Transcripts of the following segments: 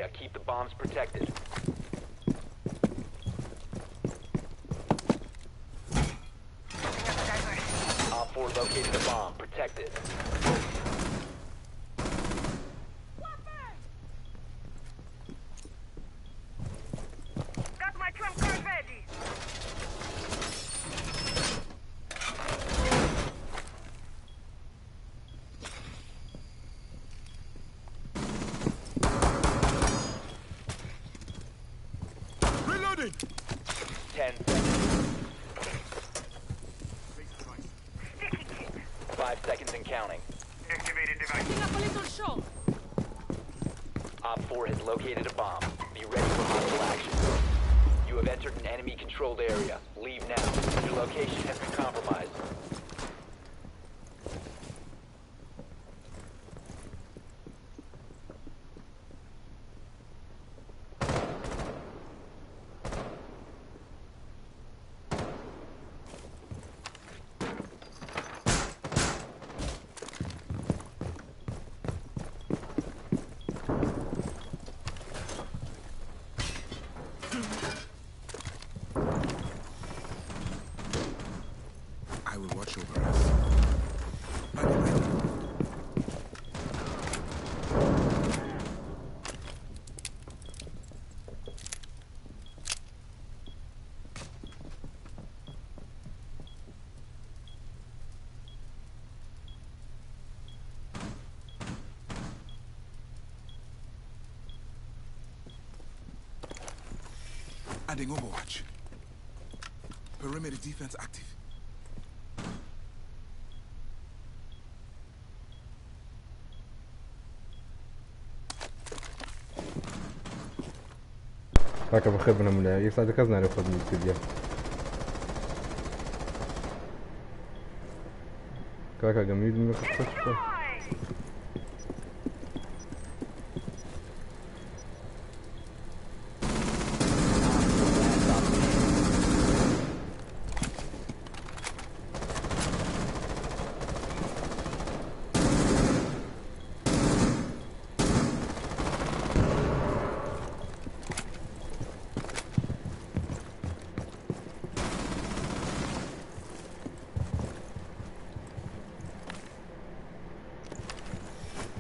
area. Keep the bombs protected. Op 4 located a bomb. Protected. Got my trump card ready. Reloading! 10 seconds. Sticky kit. 5 seconds and counting. Activated device. Setting up a little show. Op 4 has located a bomb. Be ready for hostile action. You have entered an enemy-controlled area. Leave now. Your location has been compromised. I will watch over us. Are you ready? Adding Overwatch. Perimeter defense active. Acaba خبنا من يساعد كذا ناخذ من الفيديو كاكا جميل من القصة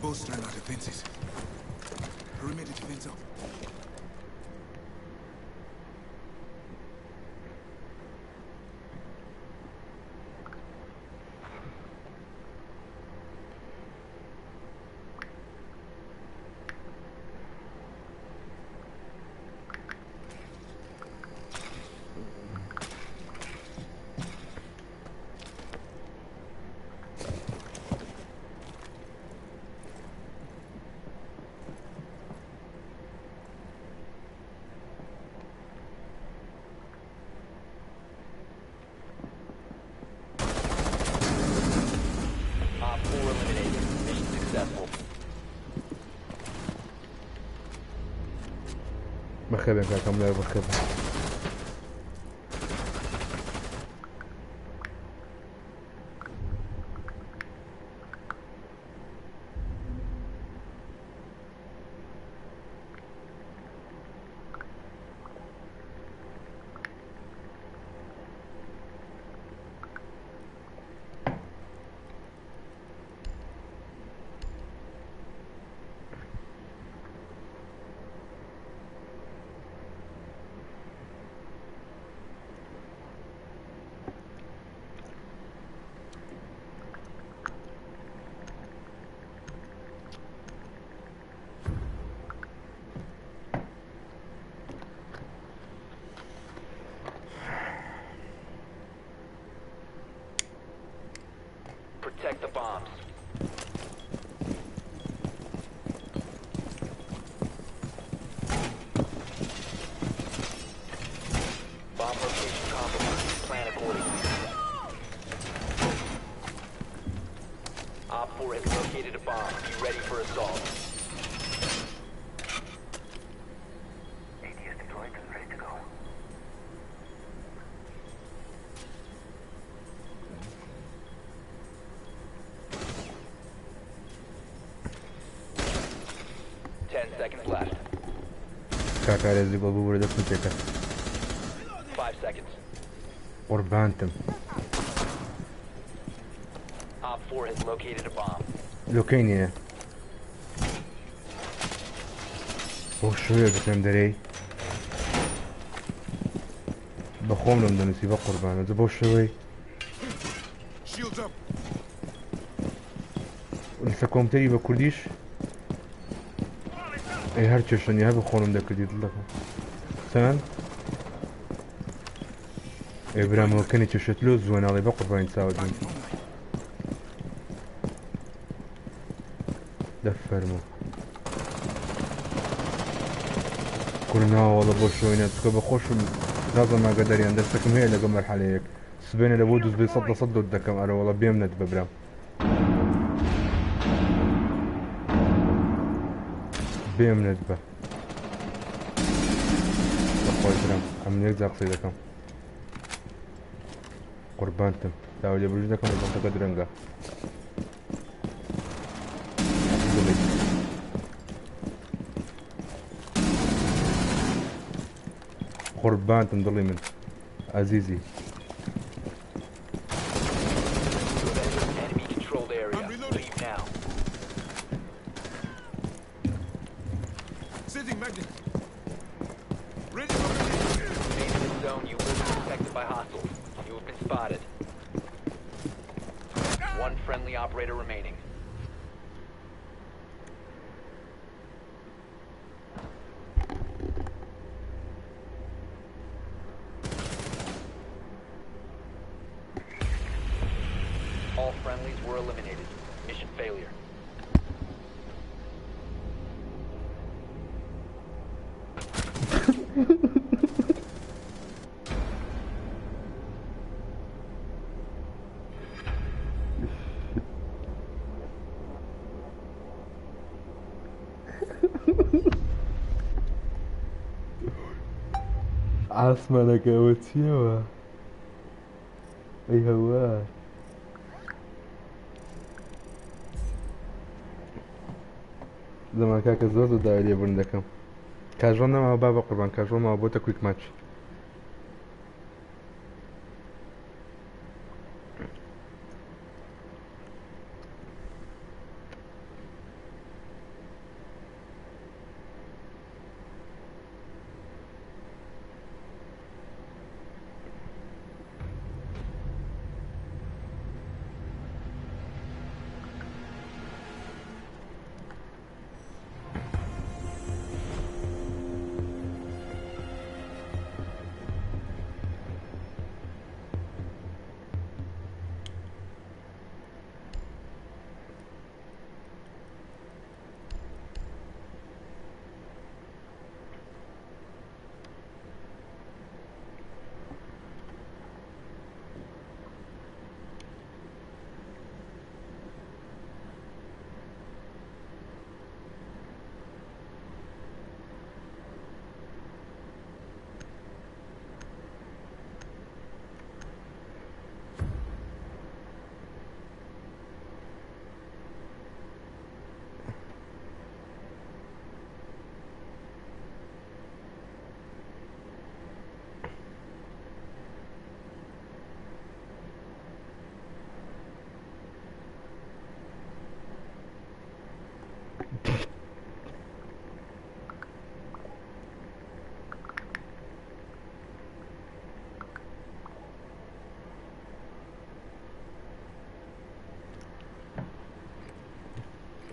Bolstering our defenses. Perimeter defense up. Op 4 eliminated. Mission successful. بخيبك كاكا ملاي بخيبك Protect the bombs. Bomb location compromised. Plan accordingly. Op 4 has located a bomb. Be ready for assault. ATS deployed and ready to go. Ten seconds left. كاكاريزي بابو ولد اسمتك 5 seconds. قربانتم Op 4 has located a bomb. لوكينيا وشوية بكلام دري بخوم لهم دنسي بقربان زبو شوي Shields up. لسه كومتري بكرديش اي هرچشن يا بخونم دكردي لكم سان ابراهيم كان تشتلو زوين علي بقربان تساعدني دفرمو كلنا والله بوشوينات بخوش لازم ما قدر يندسكم هي لقى مرحلة هيك سبين لبودوس بيصد الدكم انا والله بيمند ببرام بيمند به بخوي برام عم يرزق صيدكم قربانتم تاولي بوجدكم البنطقة درنقة قربانتم ضلي من عزيزي Enemy controlled area. I'm reloading. Leave now. Sitting magnet. Ready for ready. Remain in this zone. You will be detected by hostiles. You have been spotted. One friendly operator remaining. All friendlies were eliminated. Mission failure. عاصمة لك وتيوا اي هوا زمان كاك الزوز دايري بندكم كاجونا مع بابا قربان كاجونا مع بوتا كويك ماتش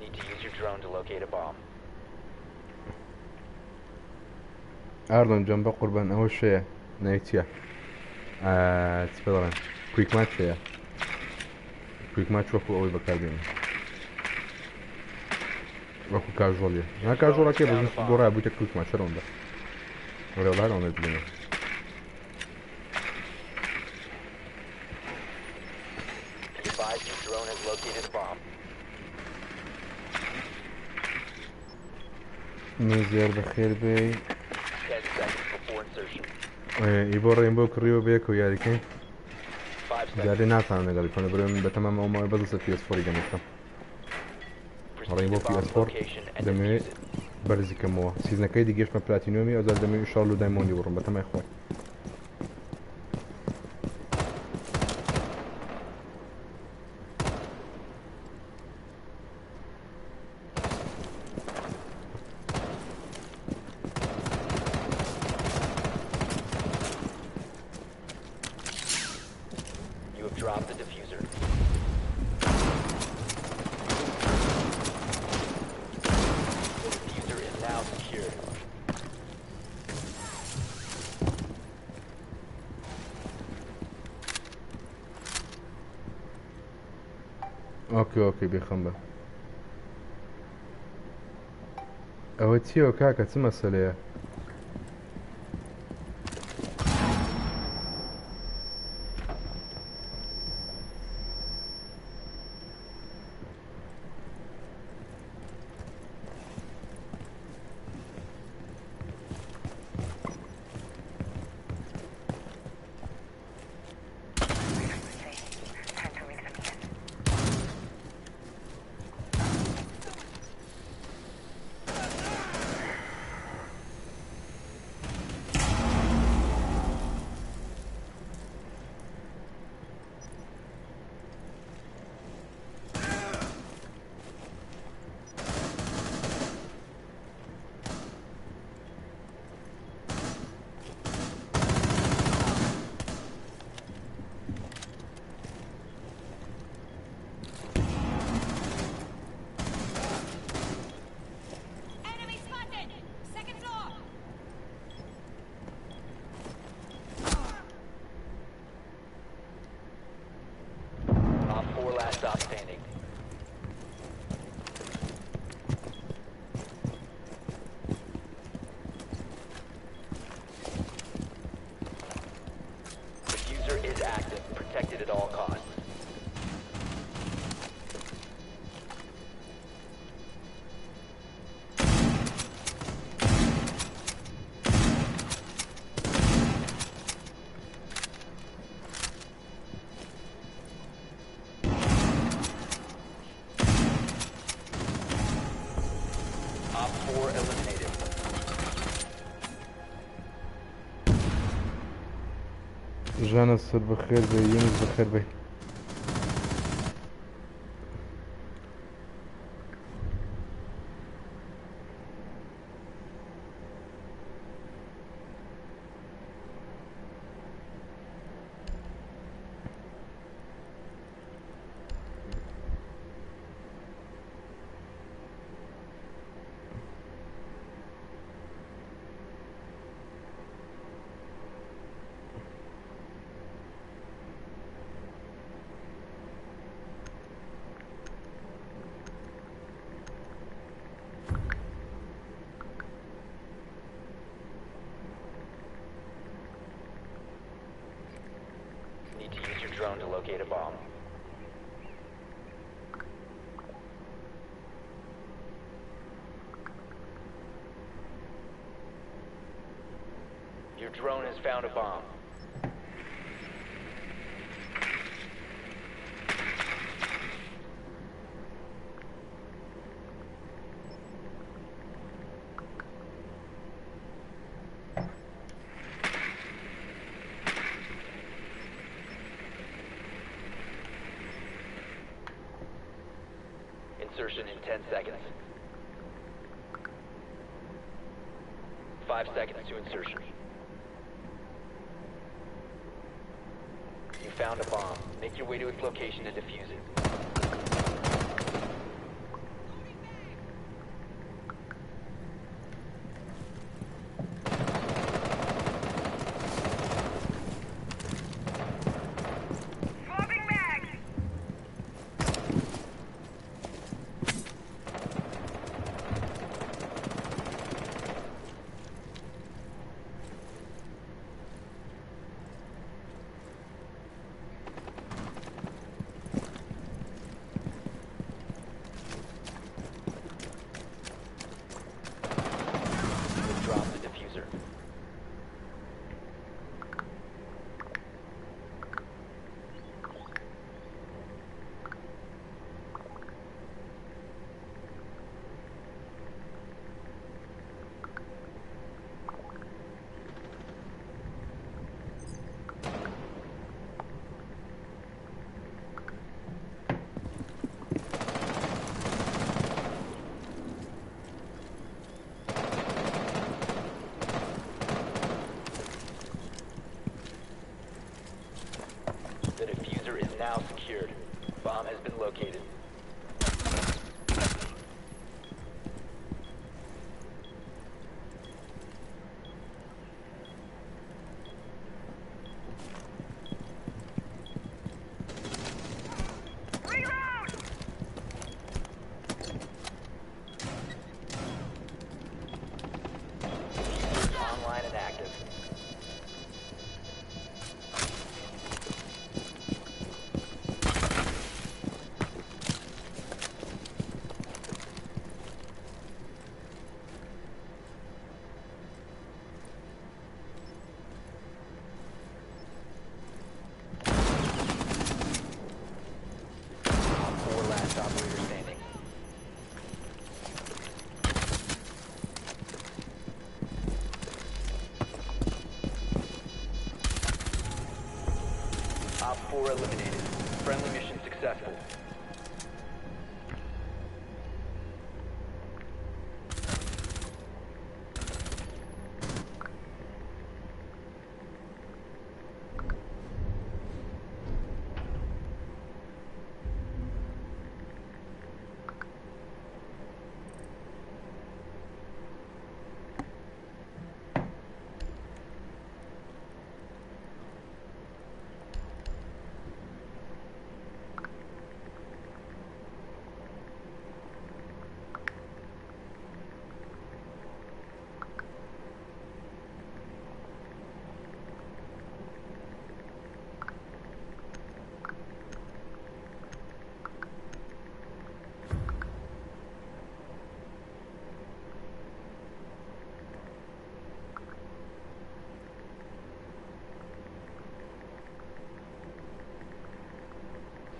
Need to use your drone to locate a bomb. ارلون جنب قربان اول شيء نايتيا تفضلن كويك ماتش يا كويك ماتش وكو اوي بكالبين وكو كاجوال يا كاجوال كيف بس دورا ابو كويك ماتش روندا ولا لا روندا بلينا Be advised your drone has located a bomb. مزيار بخير بي 10 seconds before insertion. يبور ينبو كريو بيكو يا ريكي 5 seconds. جاري ناس انا قال كنا بريم بتمام او ما بزص في اس 4 جنبك Proceed Rainbow to bomb's PS4 location and دمي defuse it. بەرزیکەمەوە سیزنەکەی دیگەشمە پلاتینۆمی ئەوزار دەمێ شاڵ و دایمۆندی بڕم بە تەمای خۆی You have dropped the diffuser. The diffuser is now secured. ئۆکێ بێخەم بە ئەوە چیەوە کاکە چ مەسەلەیە Time to ring them in. Enemy spotted! Second floor! Op 4 last stop standing. Diffuser is active, protected at all costs. Op 4 eliminated. ژانە سەر بەخێر بێ یونس بەخێر بێ Need to use your drone to locate a bomb. Your drone has found a bomb. Insertion in 10 seconds. 5 seconds to insertion. You found a bomb. Make your way to its location to defuse it. Swapping mags! located. Reload! Online and active. Four last operator standing. Op 4 eliminated. Friendly mission successful.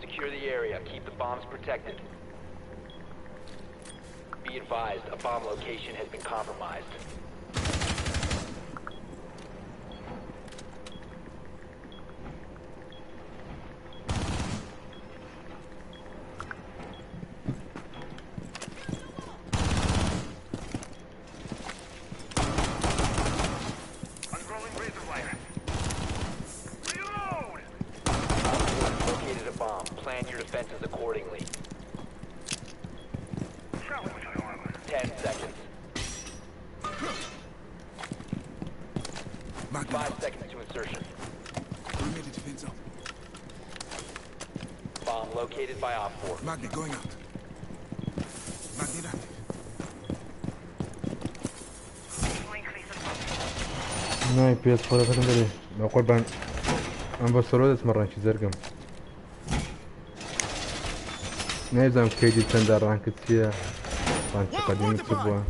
Secure the area. Keep the bombs protected. Be advised, a bomb location has been compromised. Unrolling razor wire. Reload! Op 4 has located a bomb. Plan your defenses accordingly. Shall we? 10 seconds. Magnet 5 out. seconds to insertion. Perimeter defense up. Bomb located by Op 4. Magnet going out. Magnet active. ناي بي اس 4 سكندري بقول بان انا بسرود مرة شي زرقم نايزام كيدي تندر رانك تسيا رانك قديم تسبوا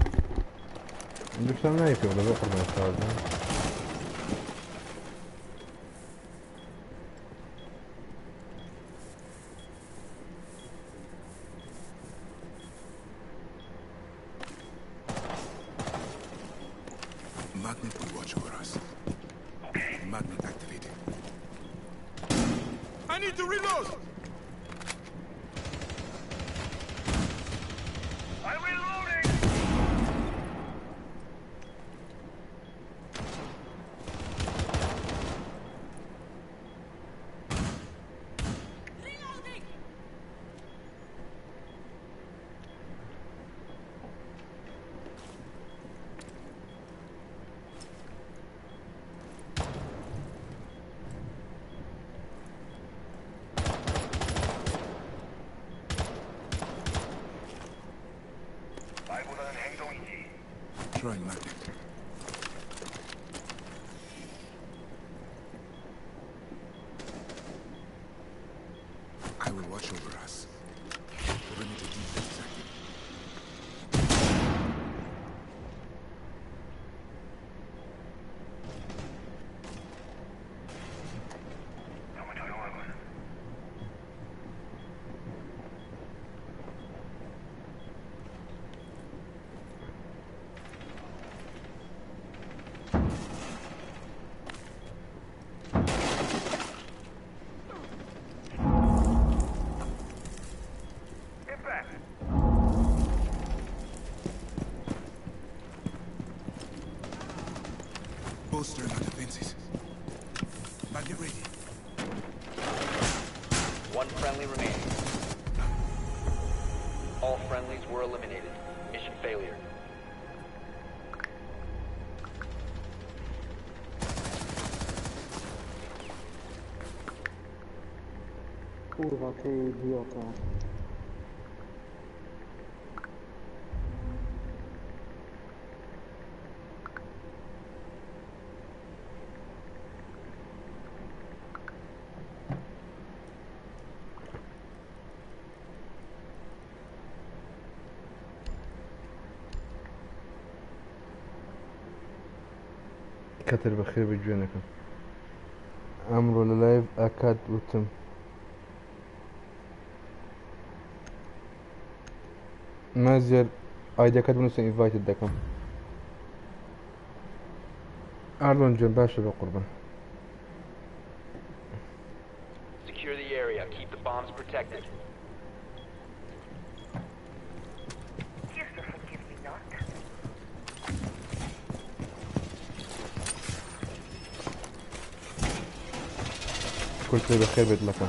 عندك شام نايفي ولا بقر من الصاد Magnet will watch over us. Magnet activated. I need to reload! I'm reloading! Reloading! 말보다는 행동이지. Throwing magnet. I will watch over us. Perimeter defense is active. 너무 조용하군. Get back! Bolstering our defenses. Magnet ready. One friendly remaining. were eliminated. Mission failure. Kurwa, ty idiota. كتر بخير بجوانكم أمر اللايف أكاد وتم مازير ايدي كاد بنوسن انفايتد دكم أرلون جن باشا بقربان Secure the area. Keep the bombs protected. كل شيء بخير بيت لكم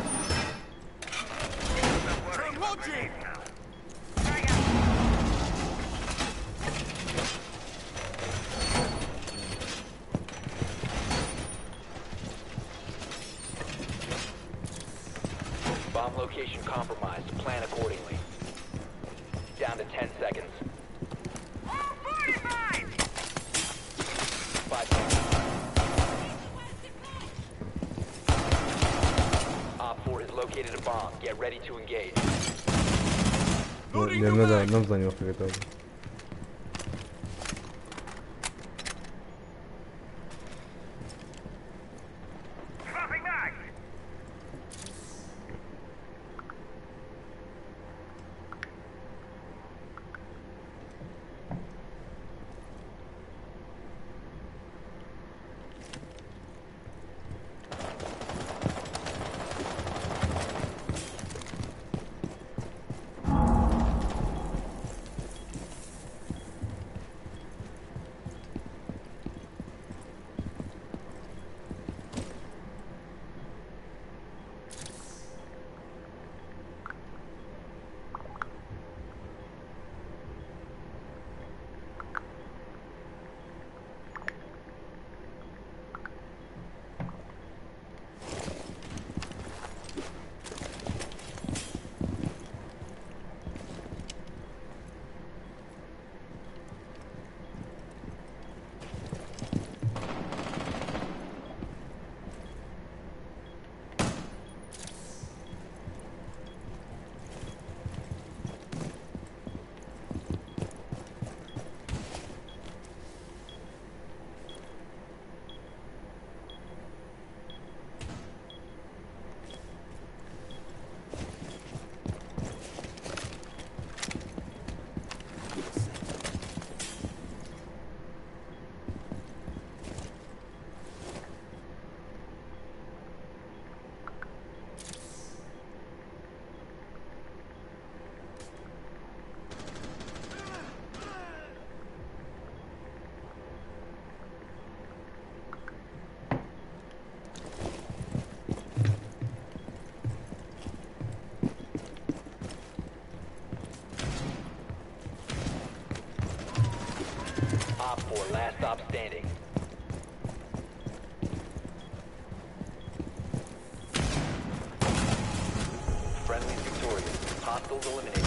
Bomb location compromised. Plan accordingly. Down to 10 seconds. 5 seconds. Op 4 has located a bomb. Get ready to engage. لأنه نمزن يوفي كتاب Dropping back! Op 4, last stop standing. Friendly victorious. Hostiles eliminated.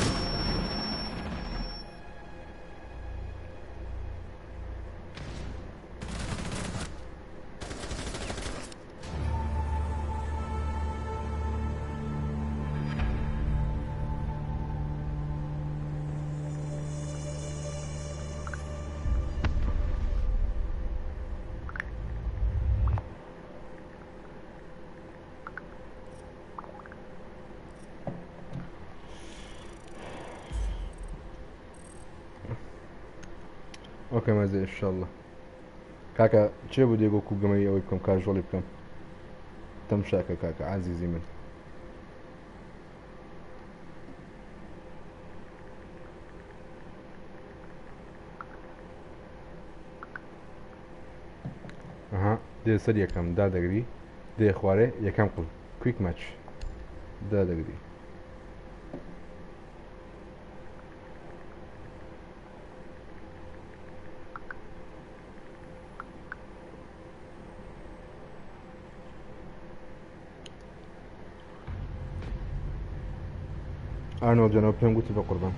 اوكي ما زي ان شاء الله كاكا چه بودی گو کوگمه اوی بکم کاژوالی بکم تمشاکە کاکە عزیزی من ئەها دێ سەر یەکەم دادەگری دێ خوارێ یەکەم قوڵ کویک ماچ دادەگری ئارنۆڵ جەنەوە پێم گوتی بە قوربان.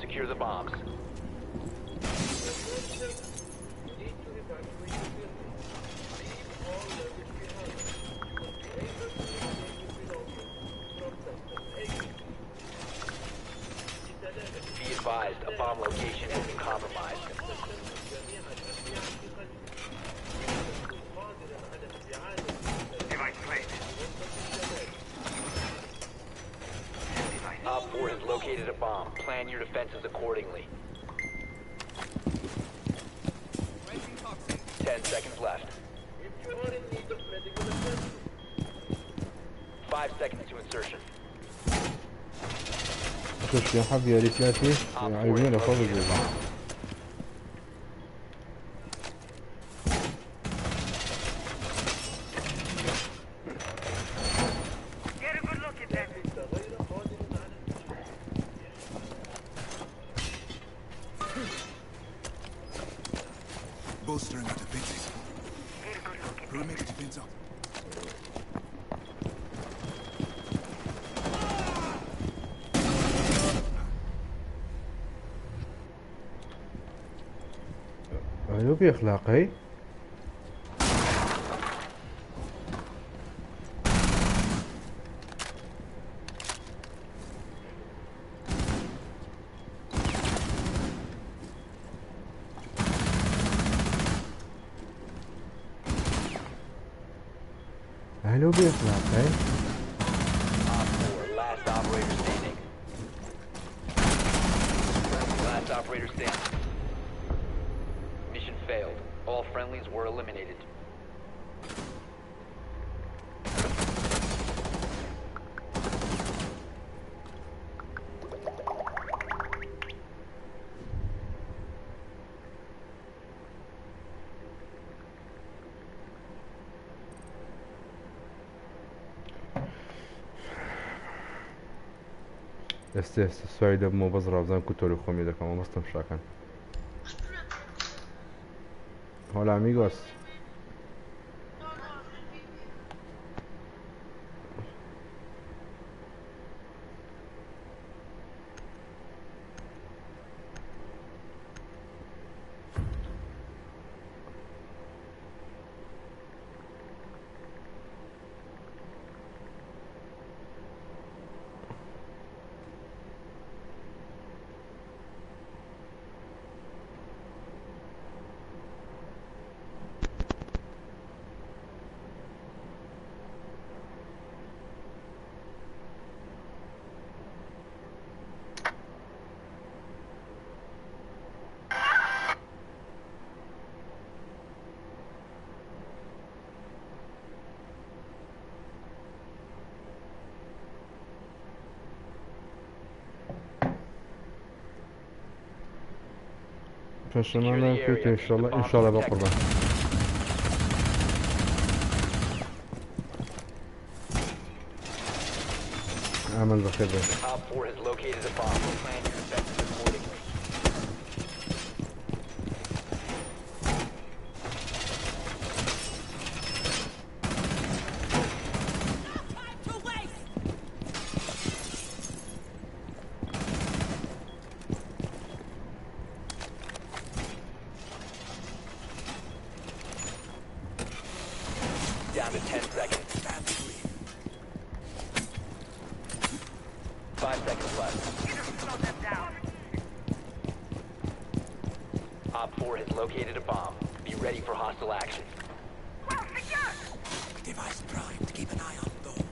Secure the bombs. Be advised, a bomb location has been compromised. Device placed. Op 4 has located a bomb. Plan your defenses accordingly. 10 seconds left. 5 seconds to insertion. شوف يا حبي يا ثلاثة عيوني فوق الجبل. Get a good look at that. Bolstering our defenses. Get a good look at Perimeter defense up. أيوة بأخلاقي. أهلا بأخلاقي. Op 4, last operator standing. Last operator standing. Mission failed. All friendlies were eliminated. ئێستا سوای دەبمەوە بەس ڕازان کوتۆری خۆمی دەکەمەوە مەستم شاکەن. Hola amigos. فشمانا كنت ان شاء الله بقربان. عمل بخير. Op 4 has located a bomb. Plan your defenses accordingly. down to 10 seconds. 5 seconds left. Slow them down. Op 4 has located a bomb. Be ready for hostile action. Well secured. Device primed. Keep an eye on door.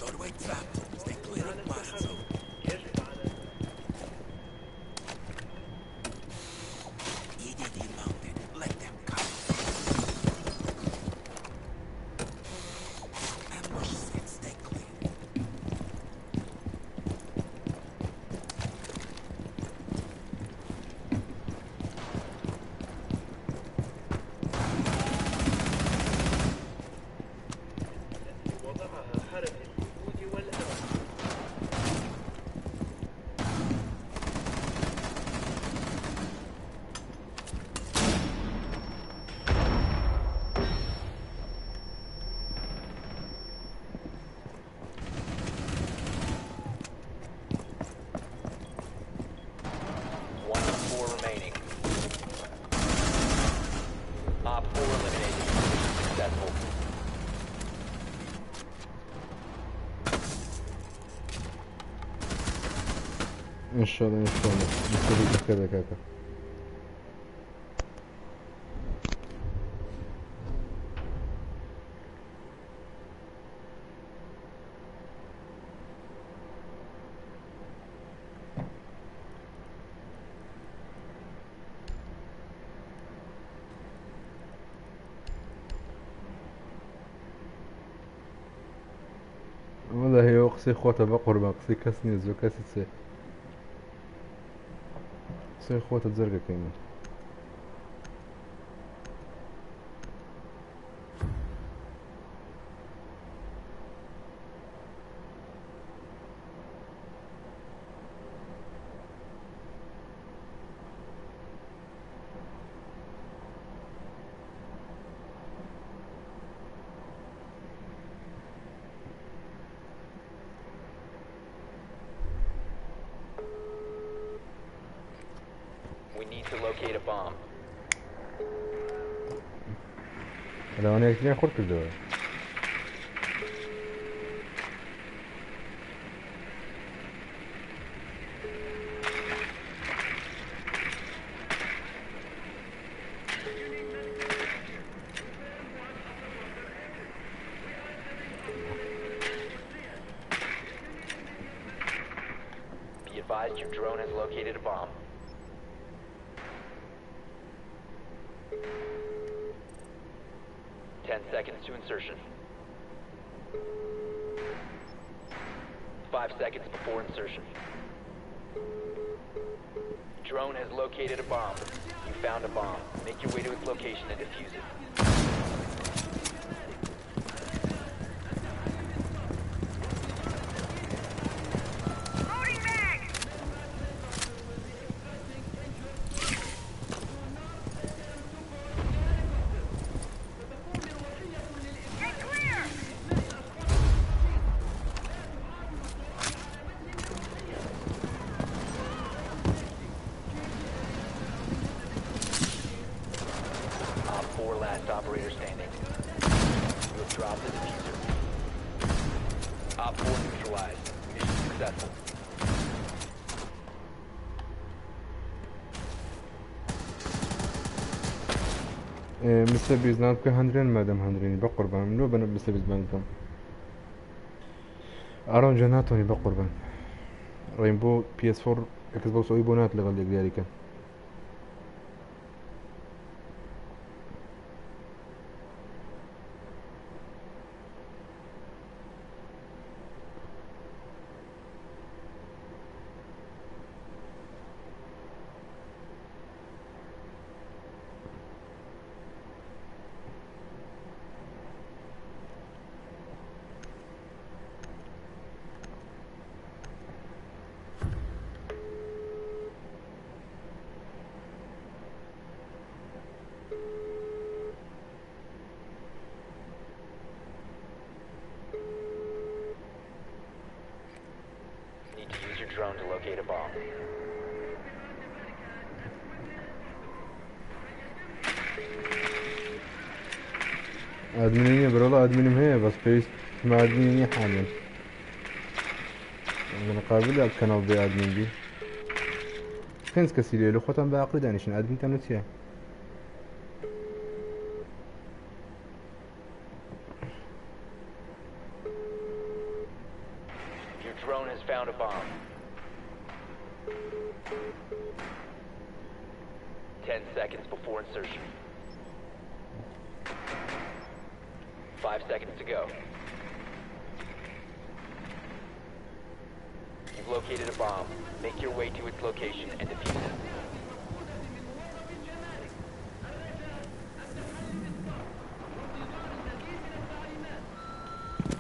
Doorway trapped. Stay clear of blast zone. EDD mounted. Let them come. Ambush set. Stay clear. One of 4 remaining. Op 4 eliminated. Mission successful. ان شاء الله نسوي كذا كذا. والله هي اقصي خوته بقربان اقصي كسني زوكاسي سي سي خوته زرقاء كيما We need to locate a bomb. لو انا اكتني خورك الدواء Be advised your drone has located a bomb. Ten seconds to insertion. 5 seconds before insertion. Drone has located a bomb. You found a bomb. Make your way to its location and defuse it. Loading mag. Get clear. Op 4 last operator standing. You have dropped the diffuser. Op 4 neutralized. Mission successful. مستر بيز نانتك هندرين مادام هندرين بقربان منو بنا مستر بيز بانكم ارون جناتوني بقربان رينبو بي اس 4 اكس بوكس او بونات لغالي ديالي كان Need to use your drone to locate a bomb. ادمنيني والله ادمني هي بس بيست ما ادمنيني حاليا انا قابل كانوا بادمين بي كنز كسيلي لو ختم باقي دانشن ادمن تنوتيا Your drone has found a bomb. 10 seconds before insertion. 5 seconds to go. You've located a bomb. Make your way to its location and defuse it.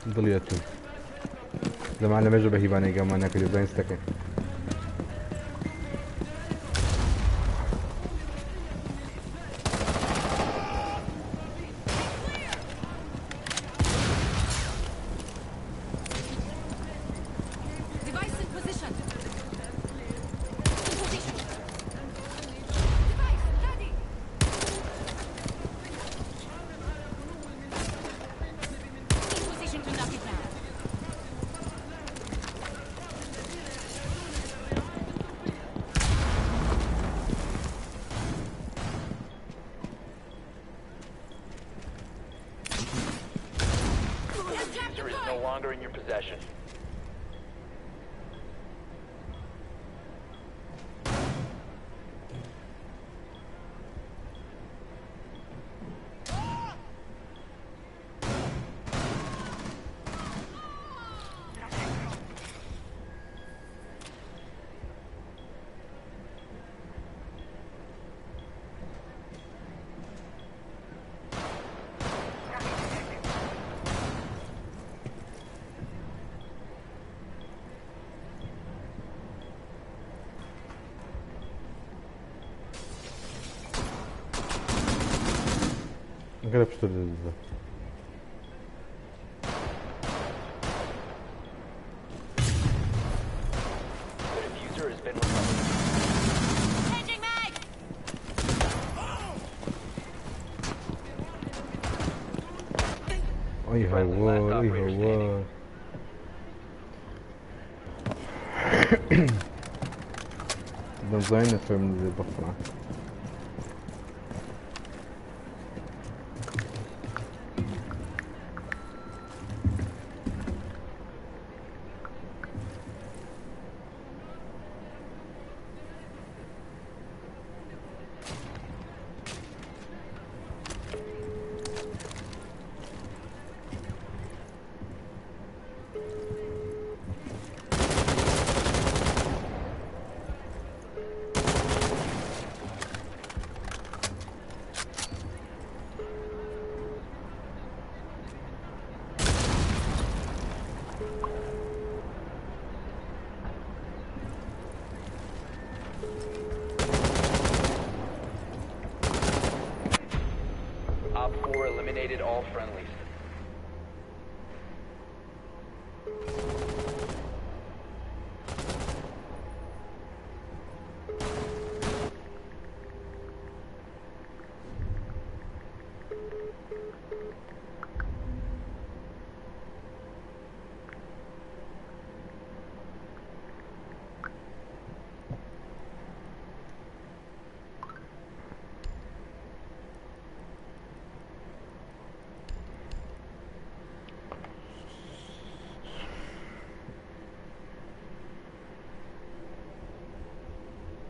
ضليتهم لما على مجربة هيباني قام انا كده بين سكن Device in position. In position. Device ready. In position to knock it down. User is no longer in your possession. كده بشتري الزبط The diffuser has been recovered. Changing mag. اي هوال اي هوال بنزين فهم البفرة Op 4 eliminated all friendlies.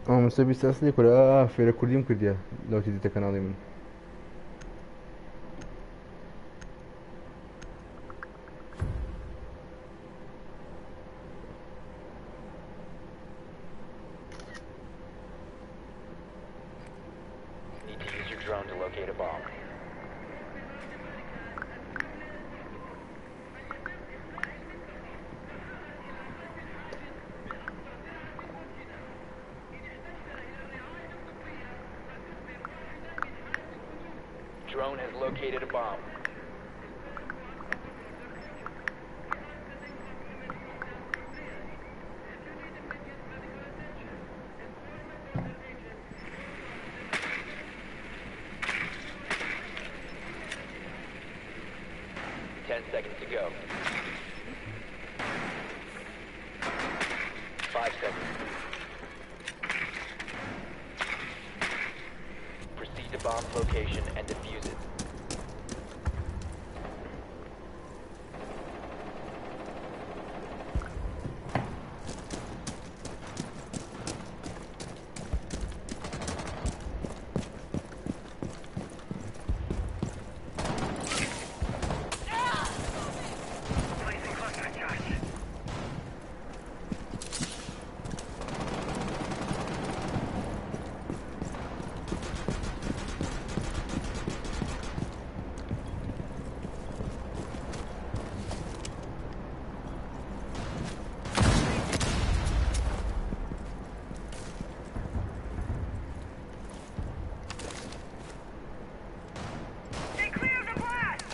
مسوي استسلك ولا في ريكورديم كرديا لو تدي تكنالي من Need to use your drone to locate a bomb. Drone has located a bomb. 10 seconds to go. 5 seconds. Proceed to bomb's location and defuse it. Placing cluster charge. Stay clear of the blast!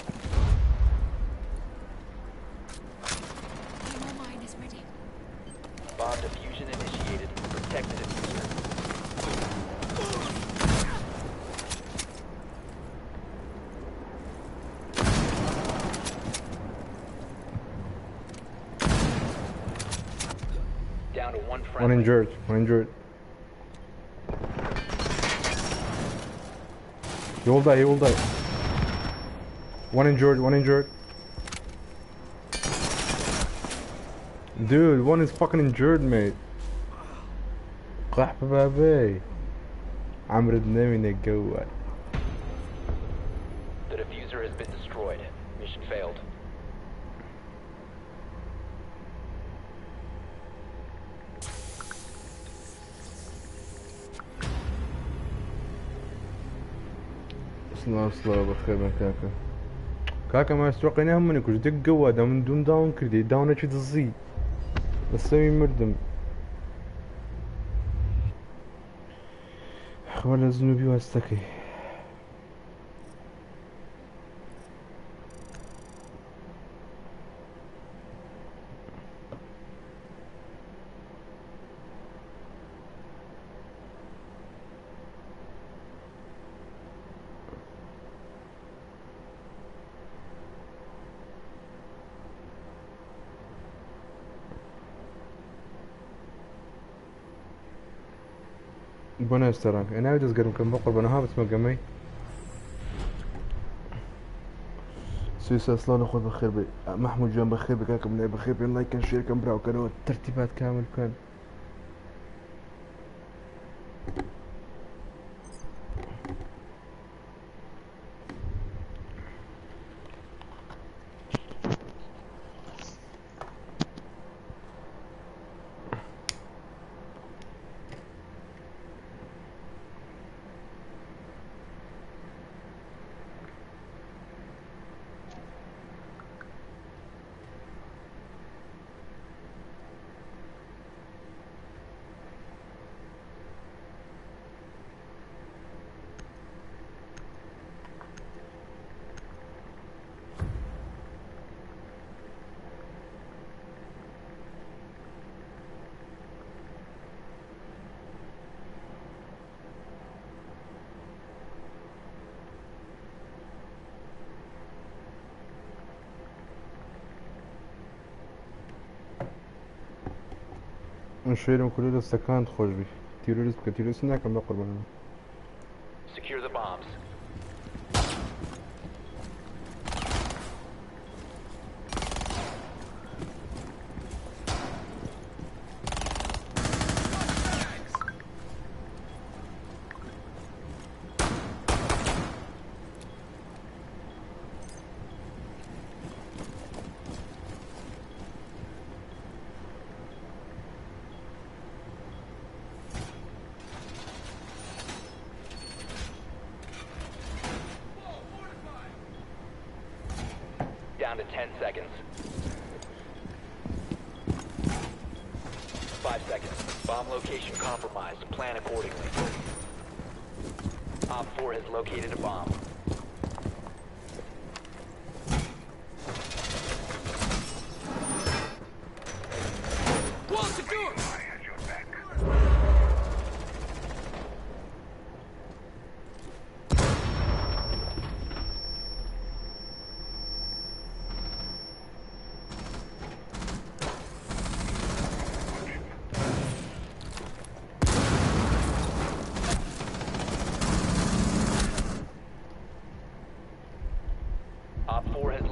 Demo mine is ready. Bomb diffusion initiated. Protect the diffuser. Down to one One friendly. injured. One injured. He will die. He will die. One injured. One injured. Dude, one is fucking injured, mate. قح بابي. عمرو الدنامي جوا. The diffuser has been destroyed. Mission failed. اصلا بخير من كاكا. كاكا ما يستوقعنا هم منك وش دق قوة دا من دون داون كردي داون اشي تزي. بس سوي مردم. ولا زنوبي واستكي. بنا اشتراك انا عايز اسقر يمكن بقر بناها بس ما قمي سويسا اصلا اخذ بخير بي محمود جان بخير بي كاكم لعب بخير بي لايك كان شير كان براو كانوا ترتيبات كامل كان نشيرهم كل استكان تخرج بي تيروريست كتيروريست ناكم بقر بنا Secure the bombs. Down to 10 seconds. 5 seconds. Bomb location compromised. Plan accordingly. Op 4 has located a bomb.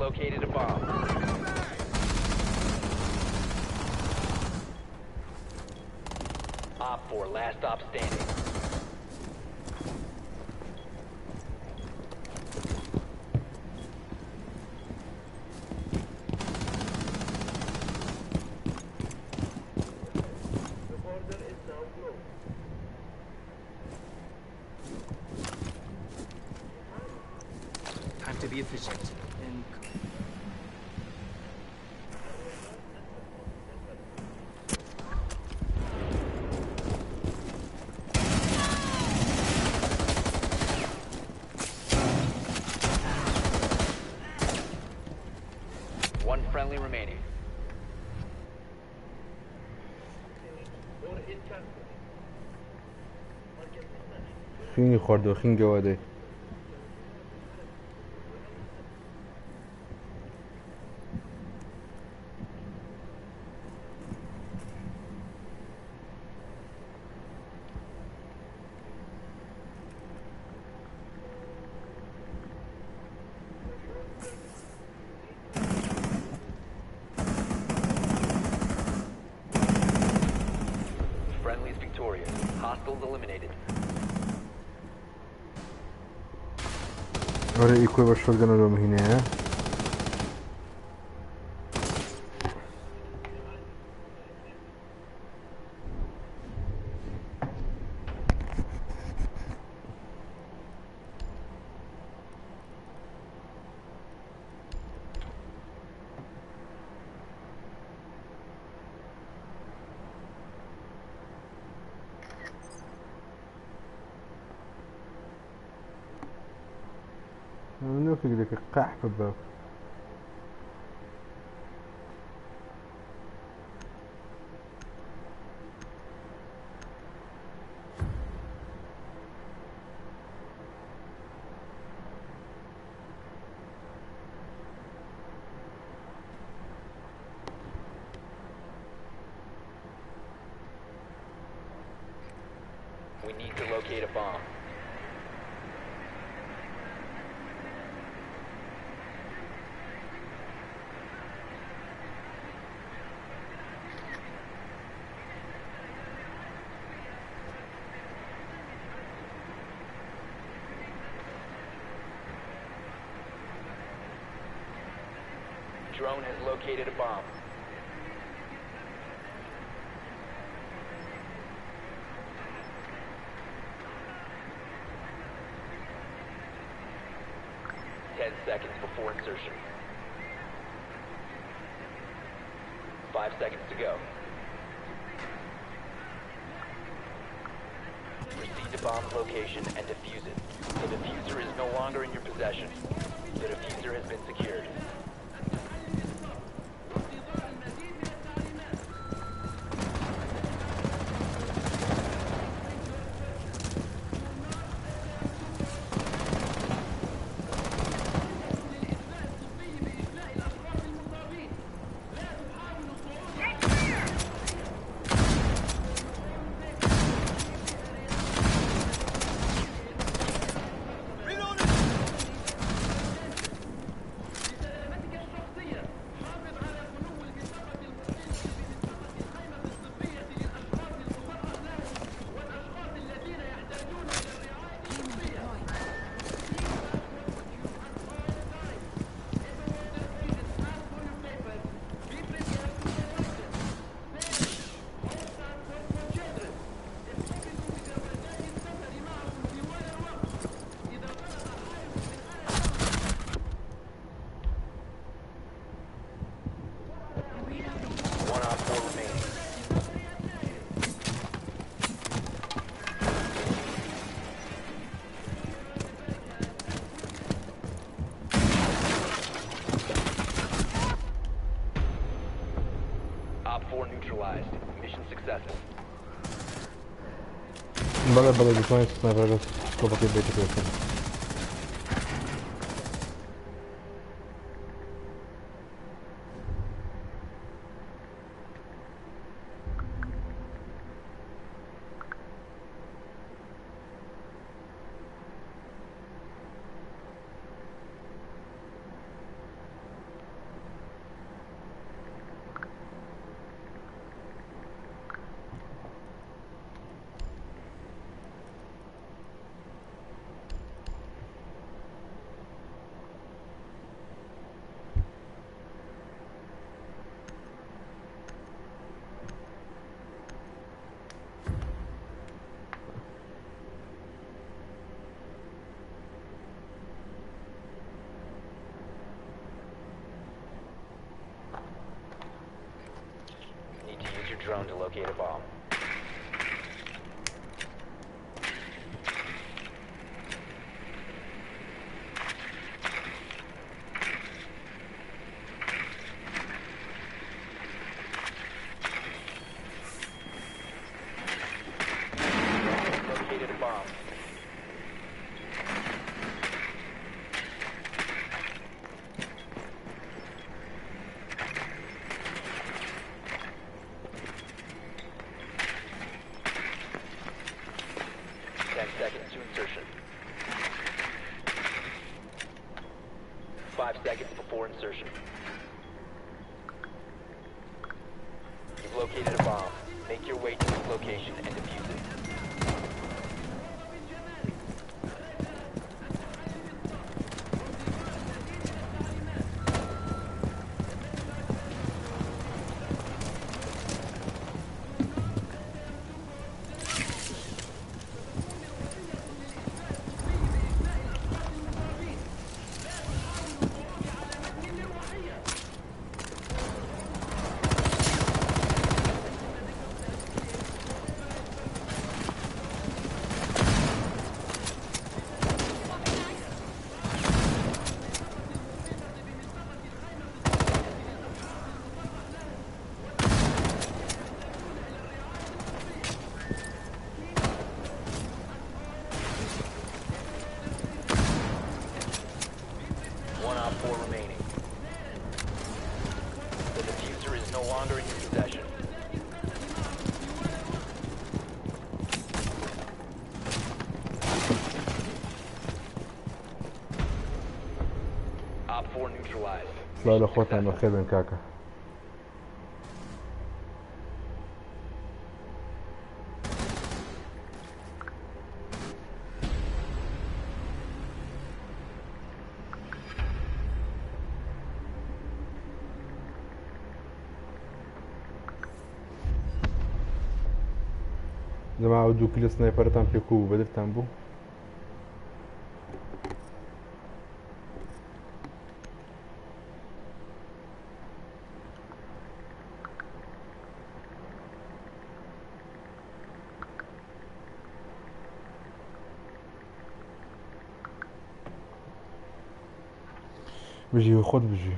located a bomb. Op 4, last stop standing. Time to be efficient. And One friendly remaining. خيني خورد و خين جواده. Friendly's victorious. Hostiles eliminated. Ora equip a shotgun رو هنا. منو فكرك قاح في الباب. We need to locate a bomb. Drone has located a bomb. Seconds before insertion. 5 seconds to go. Proceed to bomb's location and defuse it. The diffuser is no longer in your possession. The diffuser has been secured. neutralized. Mission successful. بلا بتوين سنايبر سكوبك بيتك يمكن. drone to locate a bomb. Located a bomb. Seconds to insertion. 5 seconds before insertion. You've located a bomb. Make your way to this location and defuse it. One op 4 remaining. The diffuser is no longer in your possession. Op 4 neutralized. لا لا خوتنا من خير من كاكا. جماعة ودو كل سنايبر تام بيكو بدل تامبو بجي خد بجي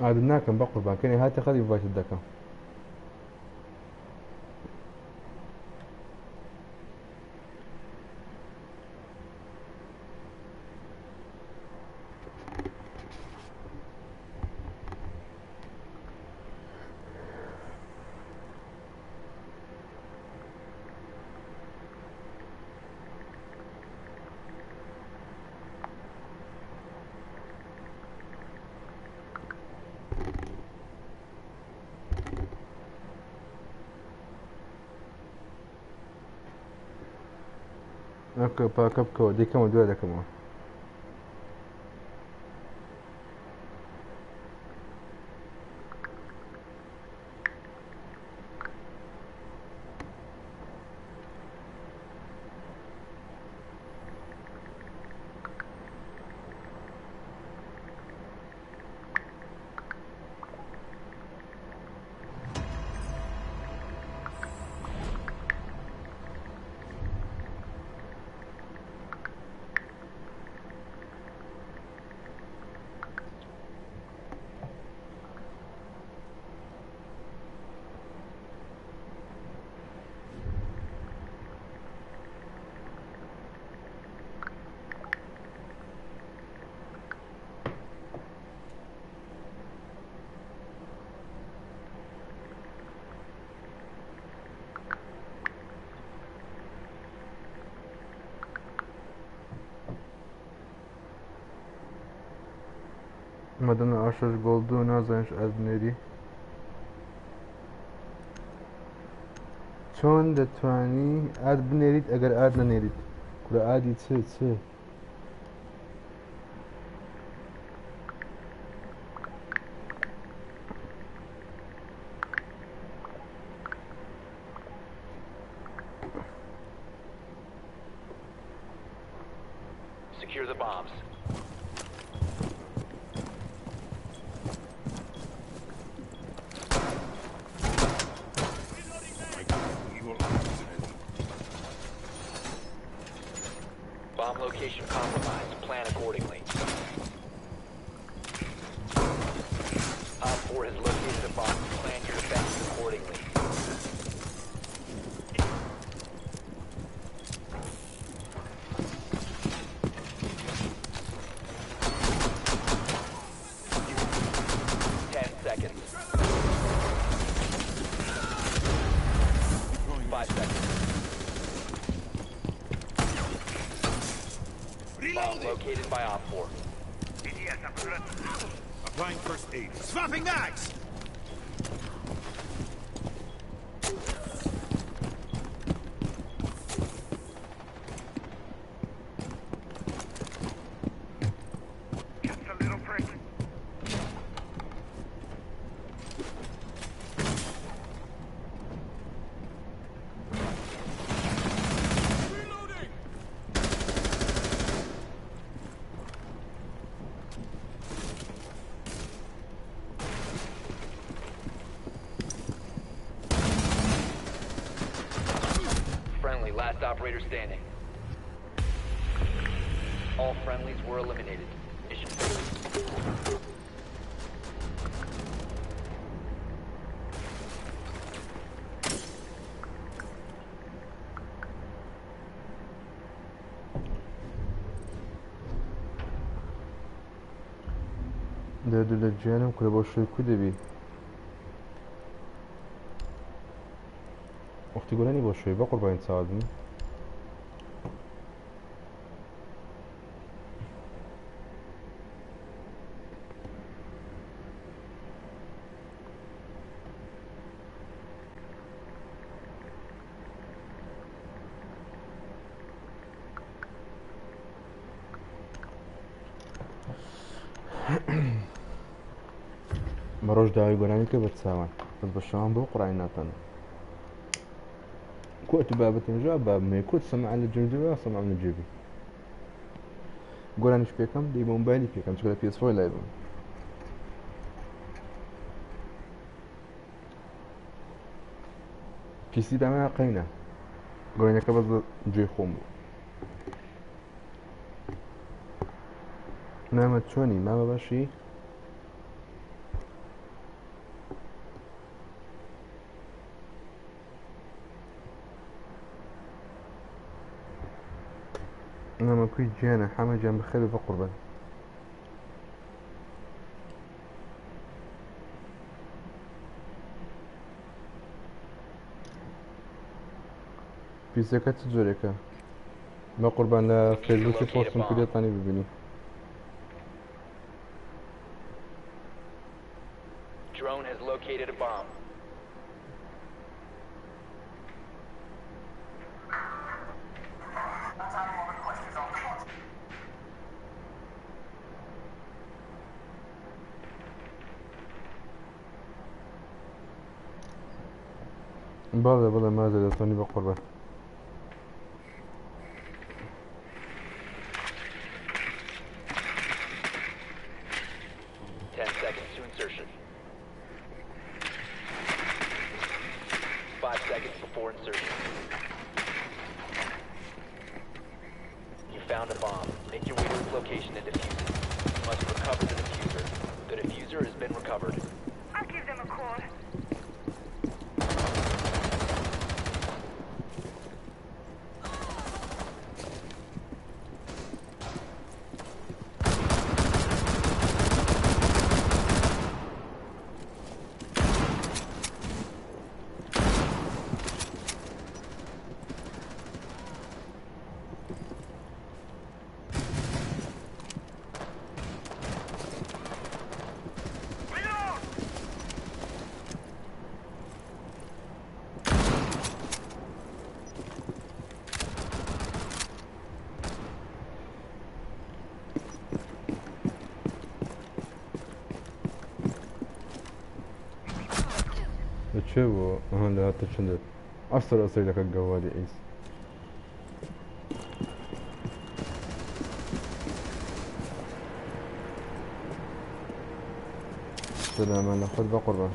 عادناكم بقربان كني هاتي خذي فايت الدكا كبكو دي كم دولة كمان مەدەنە ئاشەش گۆڵدو و نازانش ئەدنێری چۆن دەتوانی ئاد بنێریت ئەگەر ئاد نەنێریت کورە ئادی چ Secure the bombs. Bomb location compromised. Plan accordingly. Op 4 has located a bomb. Plan your defense accordingly. Located by Op 4. Applying first aid. Swapping mags! Just a little prick. Friendly, last operator standing. All friendlies were eliminated. Mission failed. دەدو لە گیانم کورە بۆ شوی کو دەبی وەختی گۆرانی بۆ شوێ بە قوربانی چاوادنی بە ڕۆژ داوای گۆرانی کە بە چاوان بەس بە شەوان بۆ قوڕانی ناتەن كوت بابة جاب ما كوت سمع على الجنجبة سمع من الجيبي قول أنا إيش بيكم دي موبايلي بيكم شغلة PS4 لايبهم PC دعمها قينة قول أنا كبز جي خوم نامت شوني ما باشي نعم كوي جانا حامل جنب خير بقربان في زكاة زوريكا بقربان لا فيسبوك بوستم كده تاني ببيني Drone has located a bomb. بله ما زال توني بقربان 10 seconds to insertion. 5 seconds before insertion. You found a bomb. Make your way to its location and defuse it. You must recover the diffuser. The diffuser has been recovered. I'll give them a call. بو هون لا تشندر أصل لك الجوالي إيس سلام أنا خذ بقربان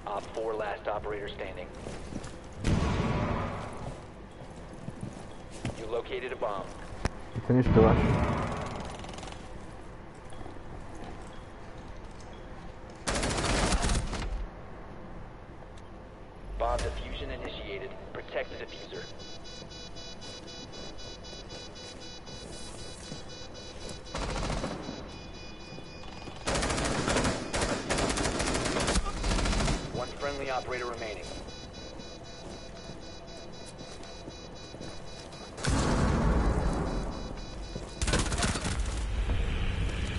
Op 4 last operator standing. You located a bomb. تنيش تبعش Bomb diffusion initiated. Protect the diffuser. One friendly operator remaining.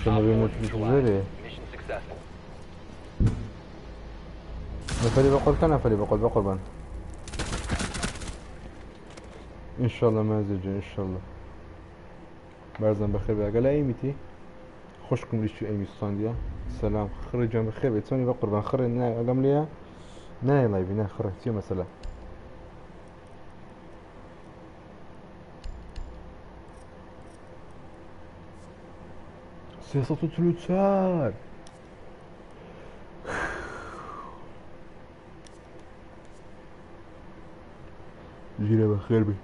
شنو Op 4 بيموت neutralized. بزيري Mission successful. نفري بقول كان نفري بقول بقربان إن شاء الله ما زوجي إن شاء الله برزن بخير بقى لا أيمتي خوشكم ليش أيمي ستانديا سلام خرج بخير بيتسوني بقربان خرج أقام ليا ناي لايفي ناي خرج تي مسألة سياسة تلوتار جينا بخير بي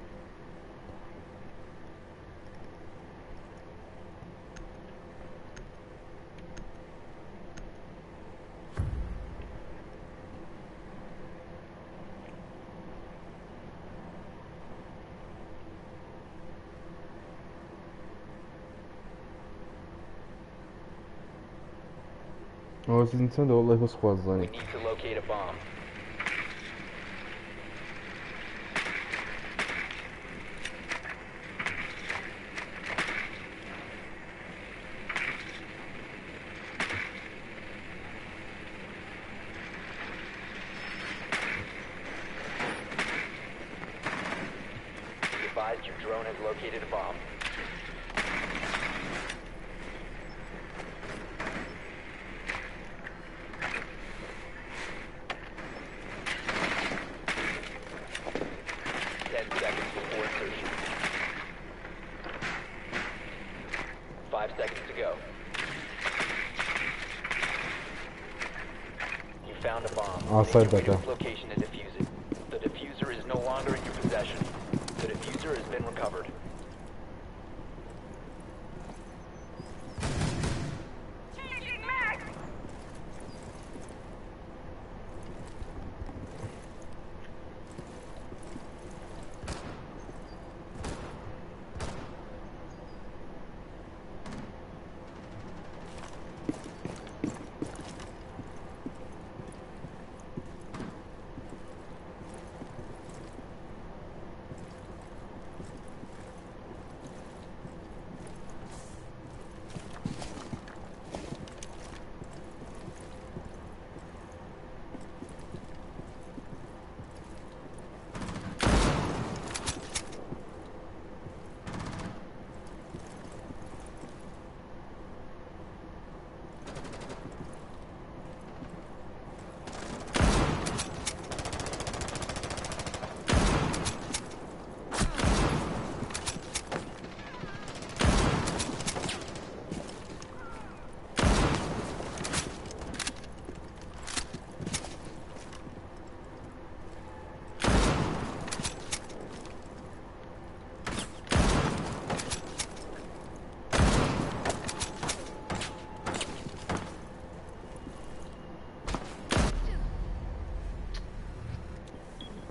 هو الإنسان ده والله بس We خوازاني need to locate a bomb. Be advised your drone has located a bomb. Seconds before insertion. 5 seconds to go. You found a bomb. Outside Make your way to that, its location and defuse it. The diffuser is no longer in your possession. The diffuser has been recovered. Changing mag!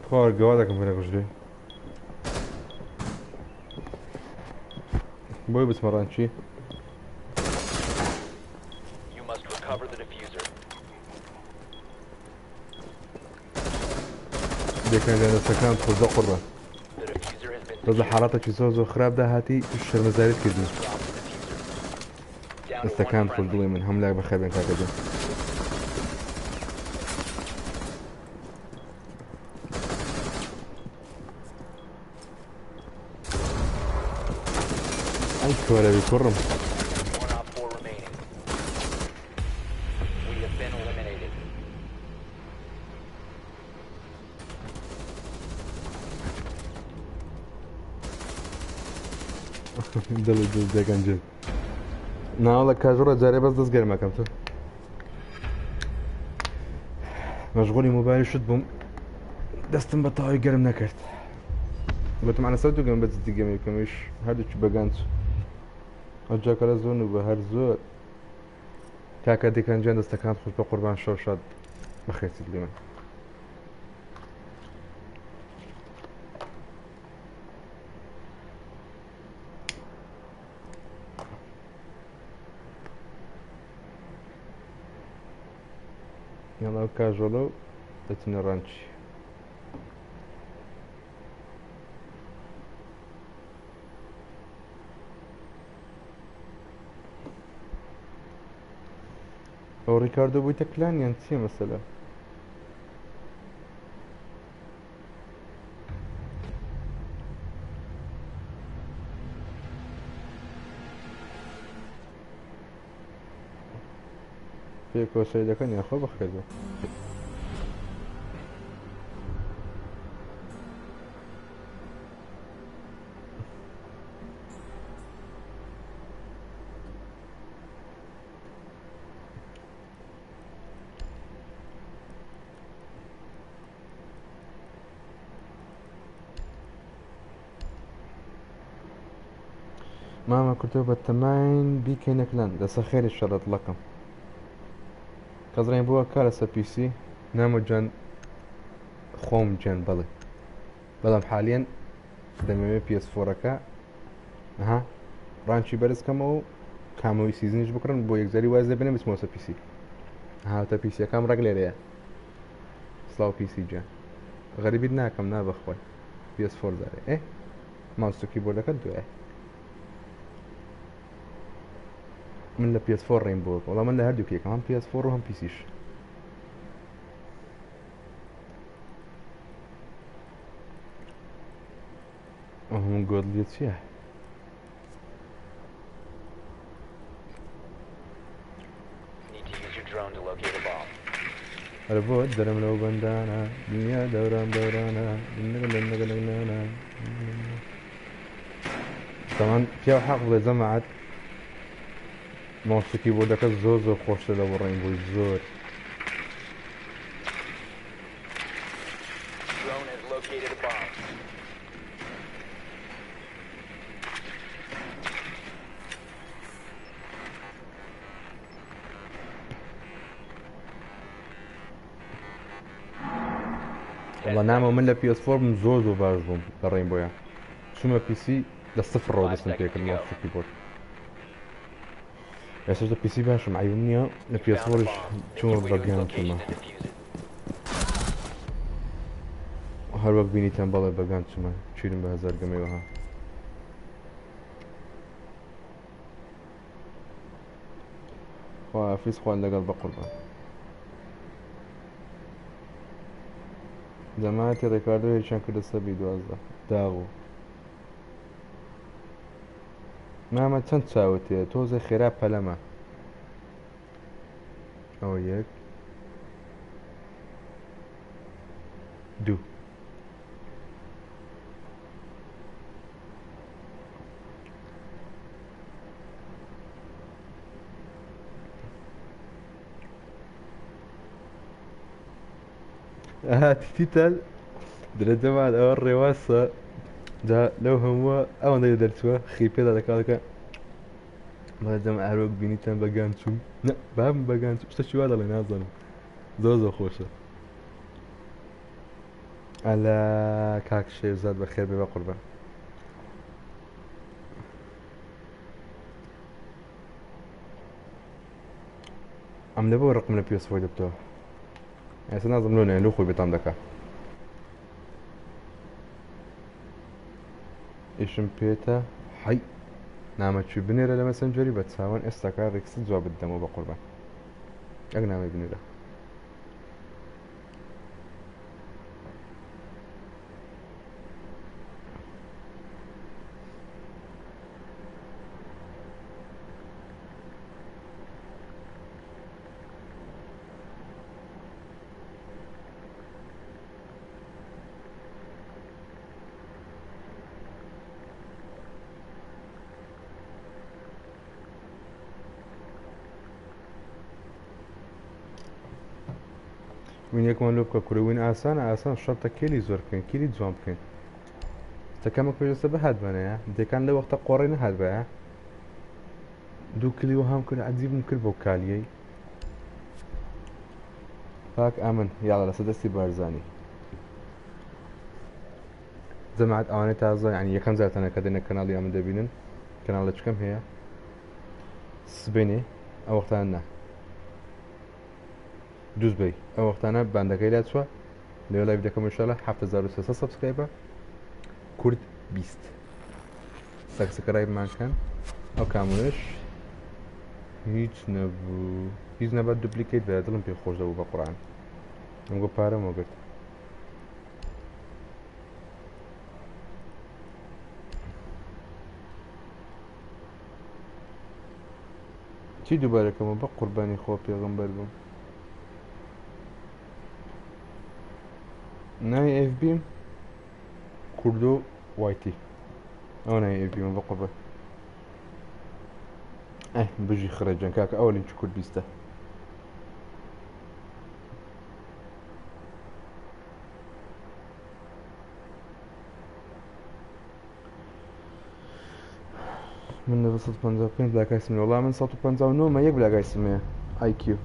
خوار جوادك من رجلي بوي بس مران شي You must recover the diffuser. ديك انا سكنت خذ قربان The diffuser has been رضا secured. حالاتك زوزو خراب ده هاتي الشرمزاريت كدي Drop the diffuser. Down to one استكان خذ friendly. ضوي من هم لا بخير بين كاكدي كولا بكرم. One op 4 remaining. We have been eliminated. دلو جز ديكن جد. نه والله كاجورة جاري بس دست گرم کم تو. مشغولي موبايل شد بوم دستم بطاقي گرم نكرت. قلتم على سوتو قام بس دقيقة كمش هذا شو بقانت. أجاك على زون وبهر زور. كاكا دي كان جان دستكانت خوش بقربان شو شاد بخيت اليوم. يلا كاجولو تتني رانشي. او ريكاردو بويتا كلان ينسي مثلا فيكو سيدا كان ياخو بخيزو ماما كتب التماين بيكينك لان دسا خير الشرط لكم كازرين بوا كارسا بي سي نامو جان خوم جان بلي بلام حاليا دمي بي اس 4 كا ها رانشي برز كمو كاموي سيزنيش بكرن بو يكزاري وازي بني بس موسى بي سي ها تا بي سي كام رجلي ريا سلاو بي سي جان غريبين ناكم ناب اخوي بي اس 4 داري ايه ماوس كيبورد كدو ايه من بي اس 4 رينبو والله من هادو كيك هم بي اس 4 وهم بي سيش وهم جود ليت فيها Need to use your drone to locate a bomb. البوت درم لو بندانا دنيا دوران دورانا نغلنا طبعا فيها حق بلا زمعت ماوس كيبوردك زوزو خوش لو رينبو زور Drone has located a bomb. والله نعمة من بي اس 4 من زوزو باجبهم للرينبو يعني شو ما بي سي للصفر رو دسم فيك الماوس كيبورد يا سوزو بي سي باش معيونيا البي اس 4 شو ما بقيان كما هر وقت بینی تن بالا بگن چما چیریم به هزار گمی وها خواه فیس خواه لگل بقربان زمانتی ریکاردو هیچان کرده سبی 12 داغو ماما چند چاوتیه توزه خراب پلمه او یک دو تيتال درجة بعد أول رواسة جا لو هم أو ندي درتوا خيبة هذا كذا ما دام أروق بينيتان بجانشو لا بهم بجانشو استشوا هذا اللي نازل زوزو خوشة على كاك شيء زاد بخير بما قربان عم نبغى رقم البي اس 4 دبتوه يعني سنظم لونه لوخو بيطعم دكا إيشم بيتا حي نعمة شو بنيرة لمسنجري بتساوان استكار ريكس جواب الدمو بقربان أقنامي بنيرة وين يكون لوبكا كوري وين آسان شرطة كيلي زور بكين كيلي جوان بكين تكامل كوجا سبب هاد بنا دي كان لو وقت قورين هاد بقى دو كلي وهم كل عجيب من كل بوكاليي هاك امن يلا لسدستي بارزاني جماعة اواني تازة يعني يكم زالت انا كدنا كنال يا من دبينن كنال كم هي سبيني او وقتنا دوز بي او وقتنا باندك الى تشوا لو لايف دكم ان شاء الله 7600 سبسكرايبر كورد بيست سبسكرايب مان كان او كاملش هیچ نباید دوپلیکیت به دلم پی خوش دو با قرآن امگو پاره موگرد چی دوباره که ما با قربانی خواه پیغمبر بم نه اف بیم کردو وایتی او نه اف بیم با قربان بجي خرجان كاك اول نشكل بيسته من وصلت 55 بلاك اسمي والله من صوت 59 ما يك بلاك اسمي اي كيو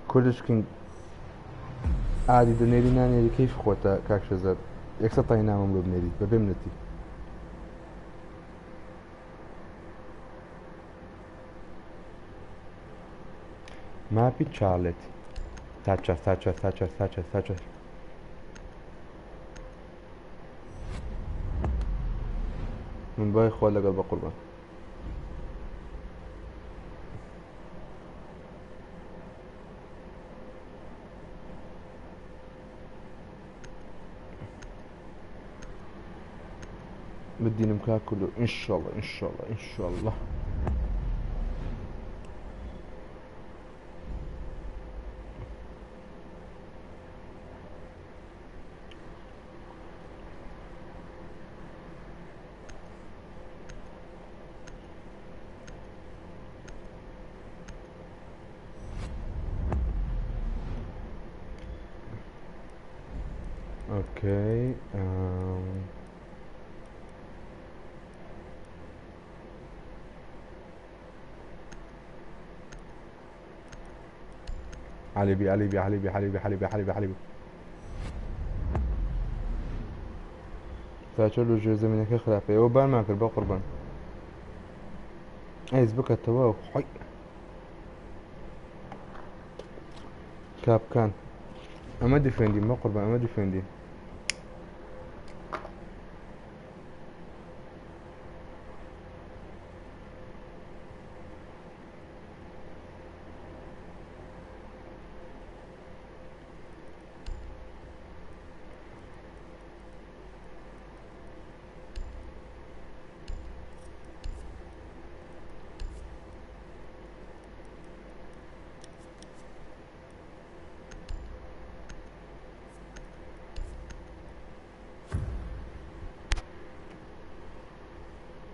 كلش كين عادي دنيري ناني كيف خوتا كاك شزاب يكسر طينا من ببنيري ببمنتي ما في تشارلت تاتشر من باي خوال قلب قربان بدي نمكاك كله ان شاء الله ان شاء الله ان شاء الله اوكي علي تاچلو جو زمینه خلافه او بان ما کرد با قربان ایز بکت تواو حی کاب کان اما دیفندی ما قربان اما دیفندی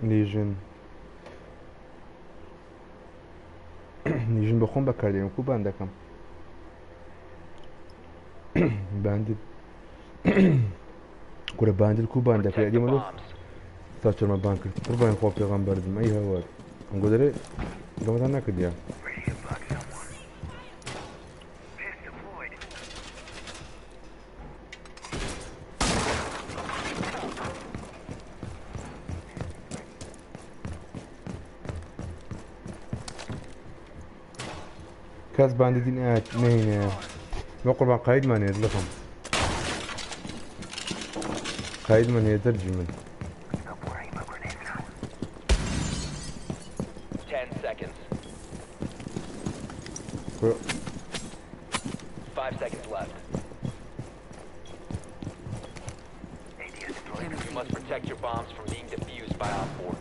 لیژن بخون بکردیم کو بندکم باندید کوره باندید کو بندک Protect the یادی ملو bombs. ساچر ما بانکر قربان خواب پیغمبر دم ای هوار ام گذره گمتان نکردیم كاس بانددين نين وقربان قايد ما يدلكم قايد من يدرج من 10 seconds. 5 seconds left. You must protect your bombs from being defused by Op 4.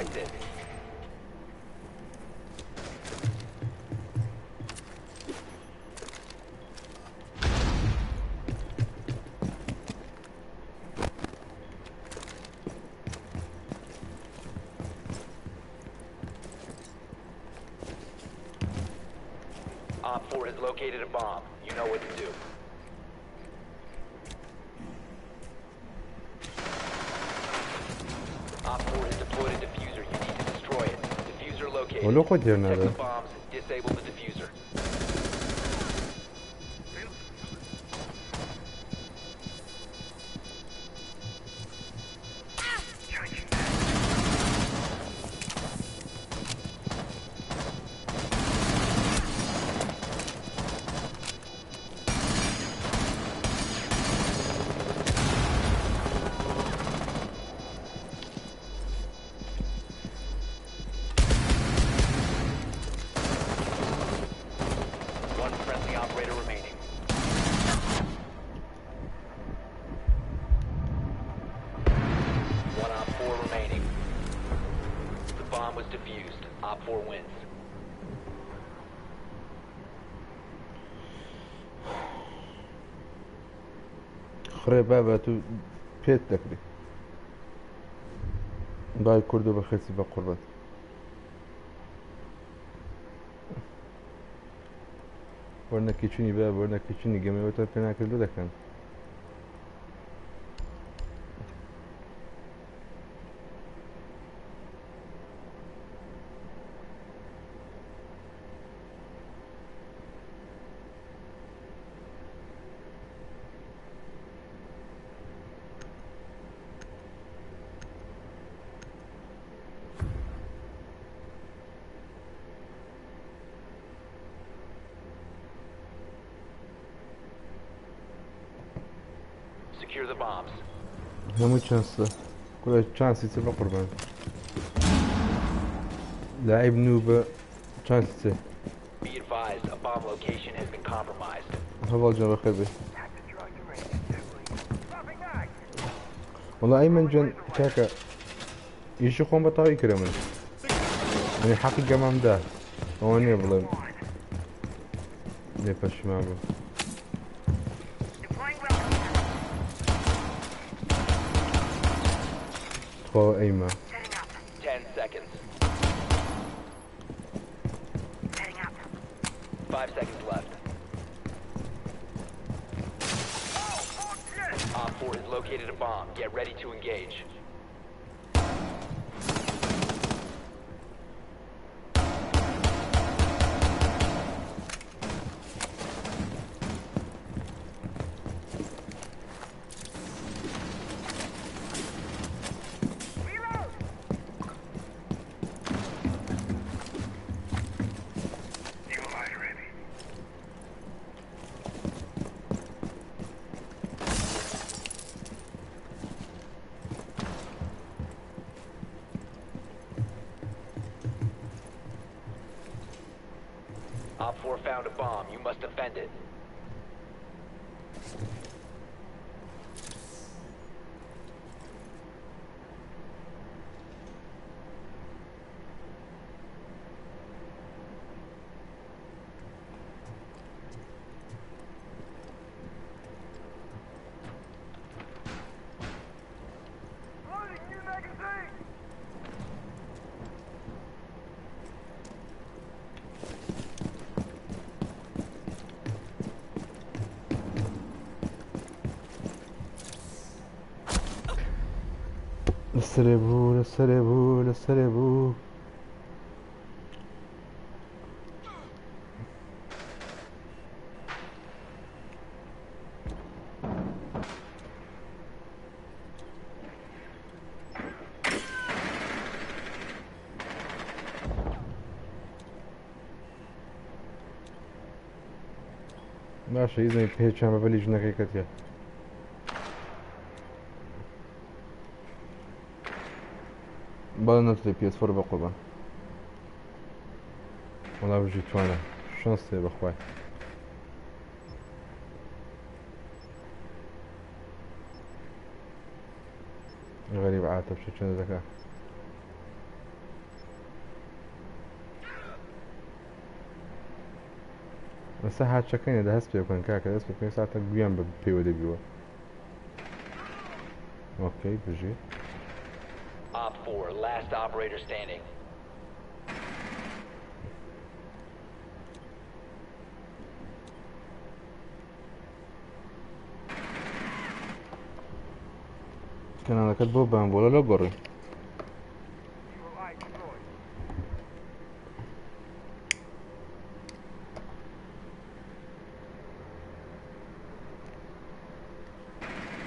detected. Op 4 has located a bomb. You know what to do. Op 4 has deployed a diffuser. You need to destroy it. Diffuser located. ولو خد يرنا Protect هذا. the bombs. Disable the diffuser. One friendly operator remaining. One Op 4 remaining. The bomb was defused. Op 4 wins. خري بابا تو بيت تكري باي كردو بخيسي بقربت ورنا كيچوني بابا ورنا كيچوني گمه وتا پنا کردو دکن Secure the bombs. همو شانسه كل شانسي تبقى قربان لاعب نوبة شانسي Be advised, a bomb location has been compromised. هذا الجنب خبي Dropping back. والله أيمن جن كاكا يشو خون بطاقي كرمن يعني حقيقة ما مداه هوني يبلغ ليفش ما بو Deploying welcome. تخو أيمن Setting up. 10 seconds. Setting up. 5 seconds left. Op 4 has located a bomb. Get ready to engage. Reload. Eagle eye ready. Op 4 found a bomb. You must defend it. Loading new magazine. للسلبو للسلبو للسلبو ماشي إذا بيتش ما بليج نكيكتيا بالا نتلي بيس فور بقربان والله بجي توانا شانسي بخواي غريب عاتب شو كان ذكاء بەسە هاچەکەینە دە هەست پێ بکەن کاکە دەست پێ ساتە گویان بە پێوە دەبیوە ئۆکەی بژێ Op 4, last operator standing. کەناڵەکەت بۆ بامبۆلە لە گۆڕی Eagle eye destroyed.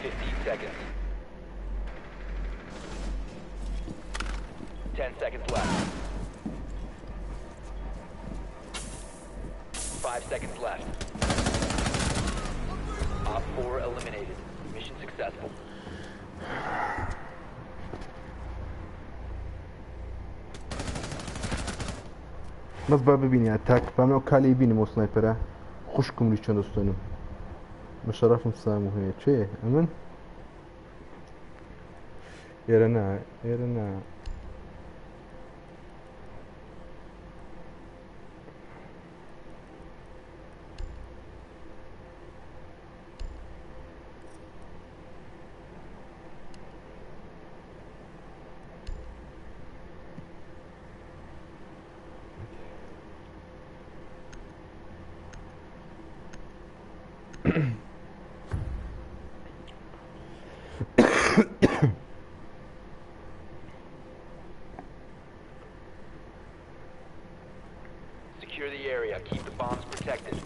15 seconds. 10 seconds left. 5 seconds left. Op 4 eliminated. Mission successful. بەس با ببینی ئەتاک بامە ئەو کالی بینم بۆ سنایپەرە خوشکم لی چۆن دەستێنم بە شەرەفم سام و هەیە چێ ئەمن ئێرە نا ئێرە نا Secure the area. Keep the bombs protected.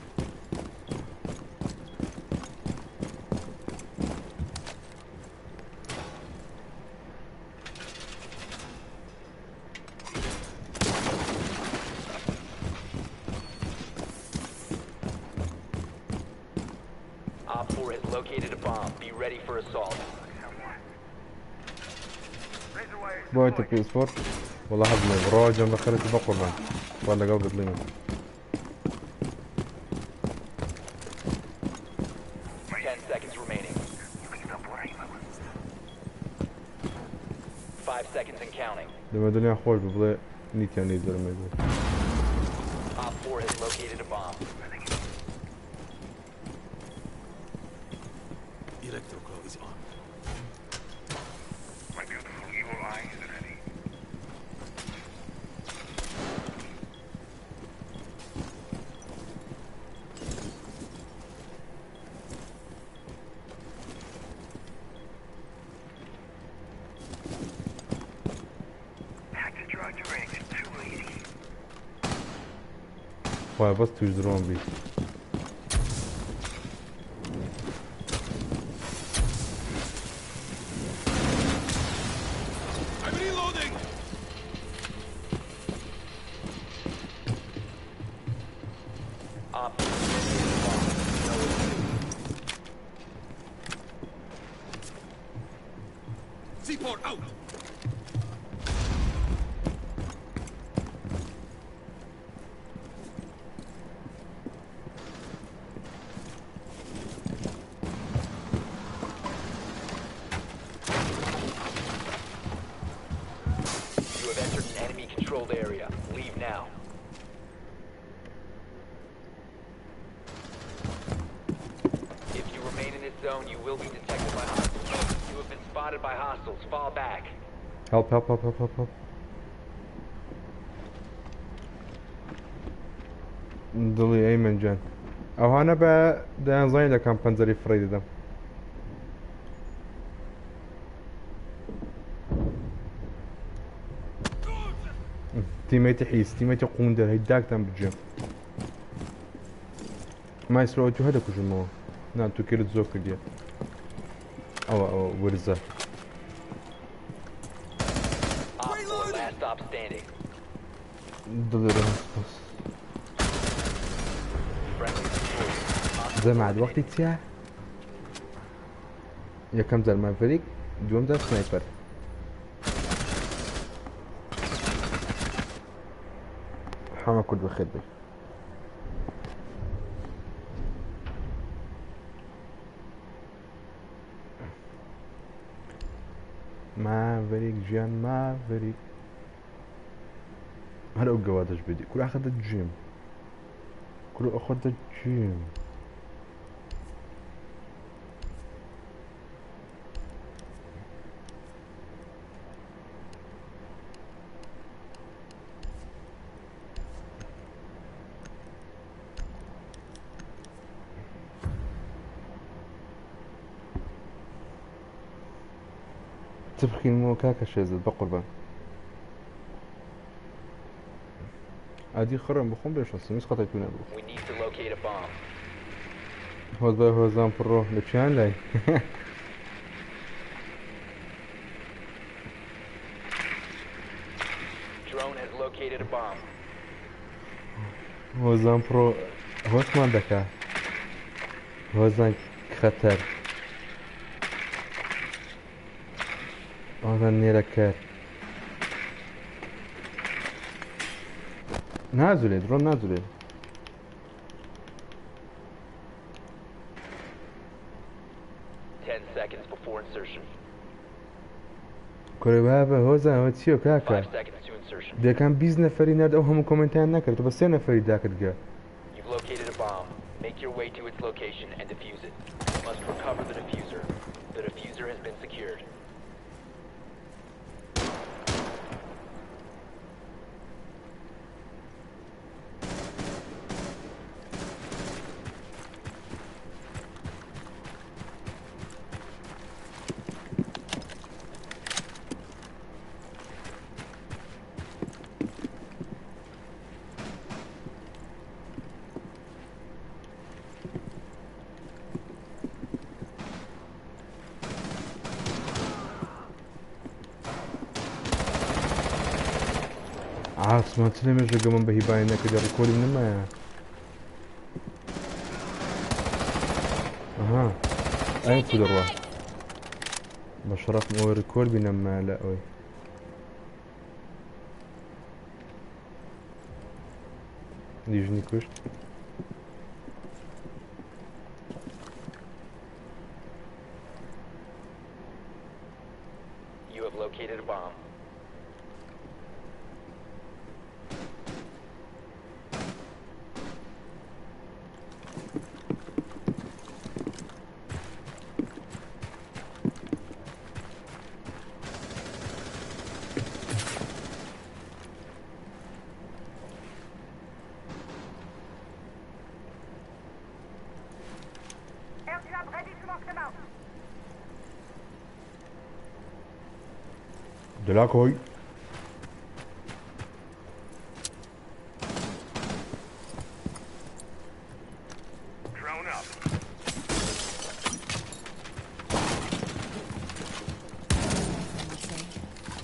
Op 4 has located a bomb. Be ready for assault. Razor wire is بۆ تە deployed. پێسپۆر وڵا هەبڵێ ڕۆجەم بە خەرەتی بە قوربان وا لەگەڵ بدڵێنم 10 seconds remaining. You can stop worrying about it. 5 seconds and counting. دەمە دنیا خۆش بڵێ نیتیان لی دەرمێ Op 4 has located a bomb. Electroclaw is on. My beautiful eagle eye is ready. Had to draw direct. Too easy. خۆی بەس توش درۆم بی I'm reloading! Op 4 has located a bomb. No escape. Seaport out! You have entered an enemy-controlled area. Leave now. If you remain in this zone, you will be detected by hostiles. You have been spotted by hostiles. Fall back. هەڵ دڵی ئەیمەن جان ئەوانە بە دەیانزانی دەکەم پەنجەری فڕی دەدەم تیمەتی حیس تیمەتی قوندەر هەی داکتان بجێم مایسرەوە تو هەدەکوژمەوە نا تو کرد زۆر کردیە ئەوە وەرزە Op 4, last stop standing. دڵێ Friendly destroyed. زەماد وەختی چیە یەکەم جار مافریک دووەم جار سنایپەر حەمە کورد بەخێر بێ مافریک ژیان مافریک هەر ئەو گەوادەش بدی کوراخەتە جیم كل أخذ الجيم. تبخي المو كاكا شيزت بقربان عادي خرم بخون بيش أصلا مش قطعت بنا بو We need to locate a bomb. هو زام برو لبشان لاي Drone has located a bomb. هو زام برو هو اسمان دكا هو زان خطر هو زان نيركار نازله درون نازله 10 seconds before insertion. كوري بابا هو زان هو تشيو 5 كاكا seconds to insertion. ده كان بيز نفري ناد او هم كومنتان نكرت بس انا فري داك دقا You've located a bomb. Make your way to its location and defuse it. You must recover the diffuser. The diffuser has been secured. عاص ما تسلم الرقم من بهي باينه كده ريكورد من ما اها اي كدروا بشرف مو ريكورد بينما لا اوي يجني كشت You have located a bomb. Airdrop ready to knock them out. دلاكوي Drone up.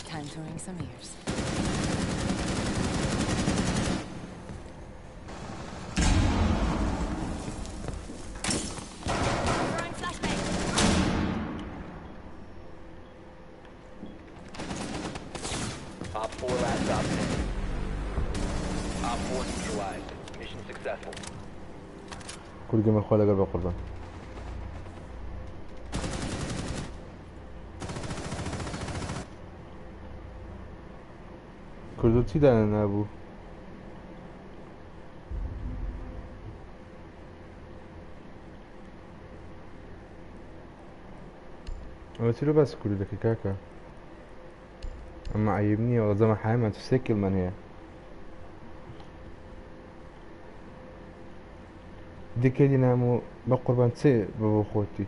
Time to ring some ears. Throwing flashbang. Op 4 last stop standing. Op 4 neutralized. Mission successful. كل جيم اخوالي قلب قربان كل دول تيدا انا ابو قلت له بس كل ده كاكا اما عيبني والله زي ما حامل تسكل من هي دي كده نامو بقربان تسي بابو خوتي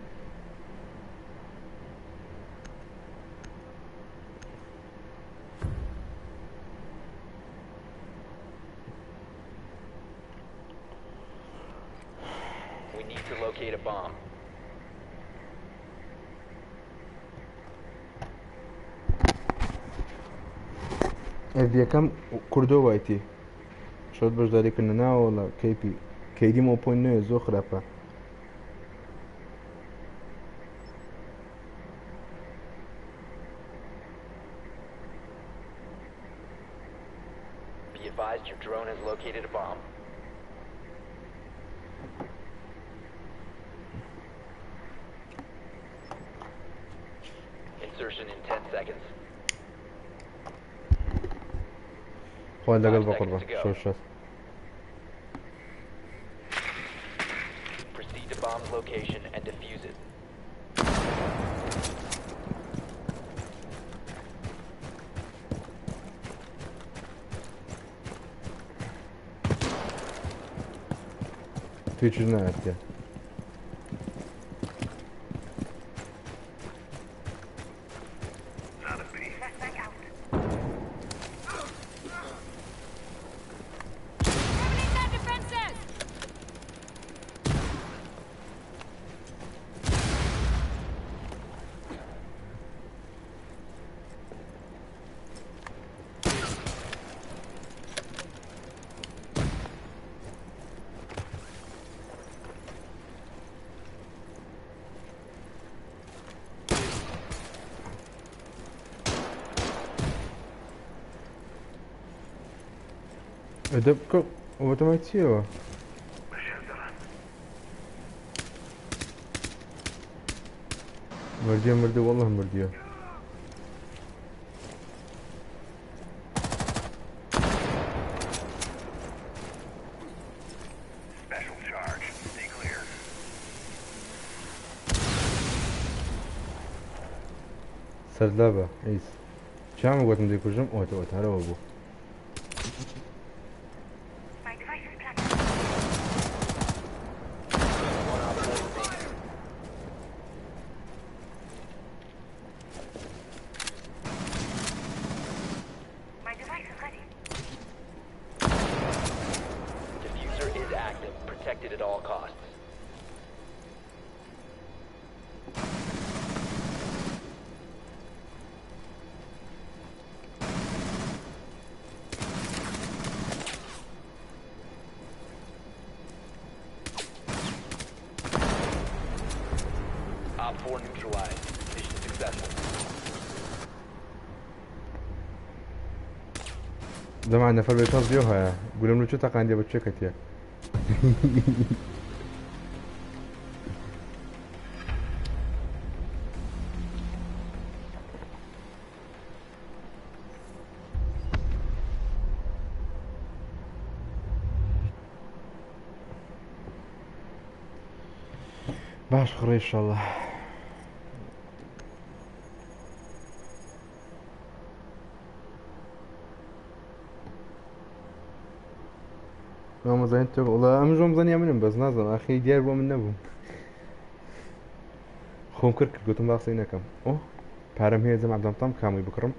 We need to locate a bomb. ادي كم كردو وايتي شرط باش ذلك اننا ولا كي بي كي دي مو بوين نو زو خرافه Be advised your drone has located a bomb. Insertion in 10 seconds. خوالي 5 قلب seconds قربان to go. شو الشاس location and defuse it. في جنات يا Not a beast. Flashbang out. Terminate defenses! ادبك اوتوماتيكي مرديه مرديه والله مرديه Special charge. Stay clear. سردابة عيس شام قلت مديك وجم اوتو اوتو هلا ابو My device is planted. One op 4 remaining. My device is ready. Diffuser is active, protected at all costs. Op 4 neutralized. Mission successful. ده مع نفر بيشاز بيوها قولهم له شو تقان دي بتشكت يا باش خري ان شاء الله ما زين والله ام جوم زين يعملهم بس نازل اخي ديار بو من نبو خوم كرك قلت ما صينا كم اوه بارم هي زعما عبد طم كامي بكرم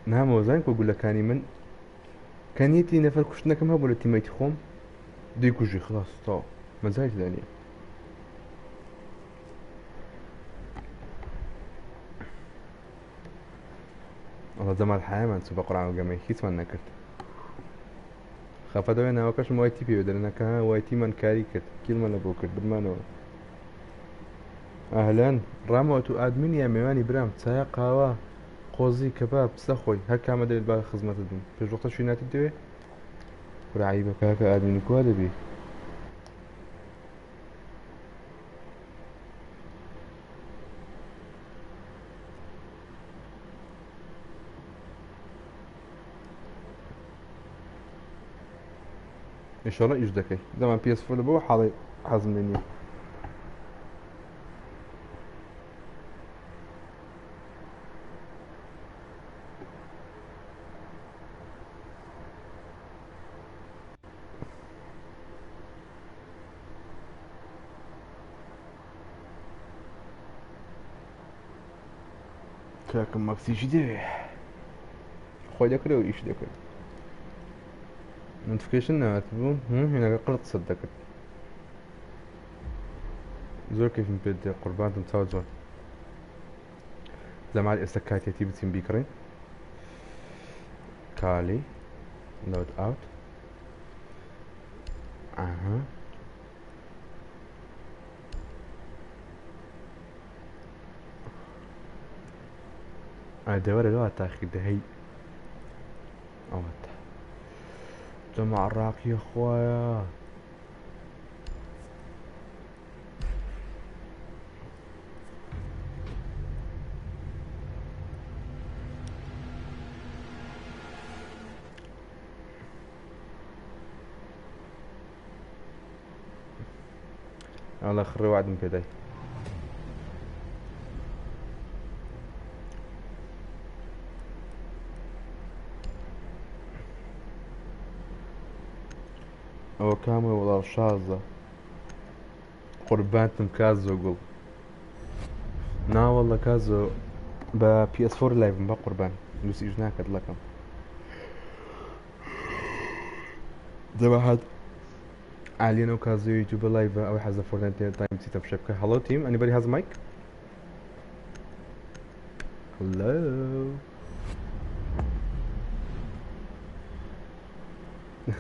نعم وزين بقول لك كاني من كان يتي نفر كشنا كم هبول تيميت خوم دي كوجي خلاص طو مزاج ثاني والله زمان الحياة ما نسوي قرعة وجمعي كيس ما نكرت خافت أنا وكاش ما وايتي بيو درنا كها وايتي من كاري كت كل ما نبوكر برمانو أهلا راموتو أدمين يا ميواني برام تسايا قهوة قوزي كباب سخوي هكا مدري البال خدمة الدم في وقت شو ناتي دوي ورعيبك هكا أدمين كوادا بي ان شاء الله يجدكي زمان بي اس 4 بو حاضي حازم مني كاكم ماكسي جدي خوي دكري ويش دكري نوتيفيكيشن ناتبون هنا قلت صدقت زور كيف نبدأ قربان تمساو زور زي مع الاسكات يتي بتسين بيكرين كالي لود اوت اها الدورة لو تاخي دهي اوت جمع الراق يا اخويا الله خري وعد من كداي او كامل والله شازة قربانتم كازو قل نا والله كازو با بي اس 4 لايف با قربان لوسي جناك لكم ده واحد علينا وكازو يوتيوب لايف او حاجه فورتنايت تايم سيت اب شبكه hello team anybody has a mic hello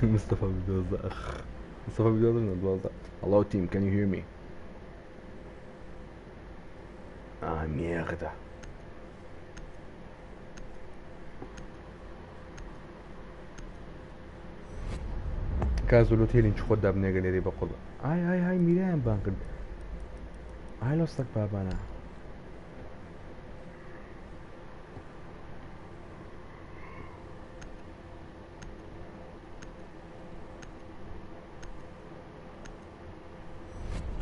مصطفى بيوزع اخ مصطفى بيوزع hello team can you hear me ميردا كازو لوتيلي نشخد داب نيجا لي بقول هاي ميران بانك هاي لوستك بابانا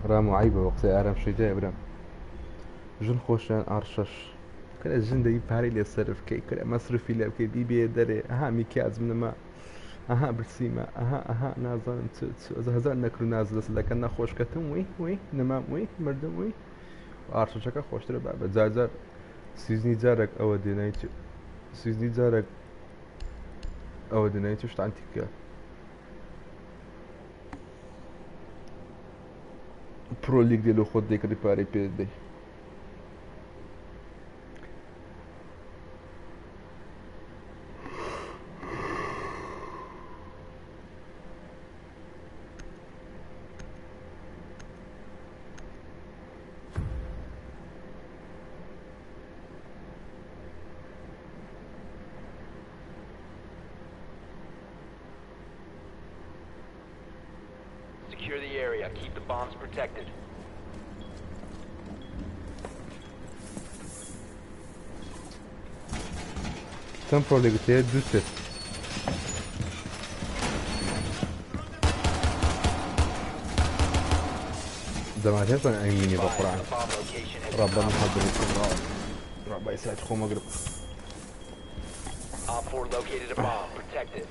رامو عيبة وقتي ارم شي جاي برام جن خوشان ارشش كلا جن دي باري لي صرف كي كلا مصرفي لي كي بي دري اها ميكاز من ما اها برسيمة اها نازل هزار نكرو نازل لكن نخوش كتم وي نمام وي مردم وي ارششك خوش ترى بابا زار سيزني زارك او دينايتو سيزني زارك او دينايتو شت عنتك برو ليج ديالو خد ديك ريباري بي دي Secure the area. Keep the bombs protected. Tam pro ligi te düsset. زمان هيصل أميني بقرآن ربنا حضر يكون ربنا يساعد خو مغرب Op 4 located a bomb. Protect it.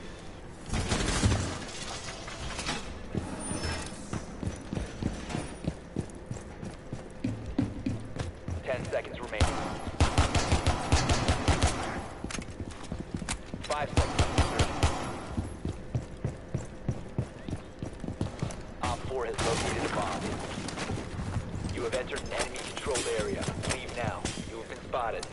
Seconds remaining. 5 seconds. Op 4 has located a bomb. You have entered an enemy-controlled area. Leave now. You have been spotted.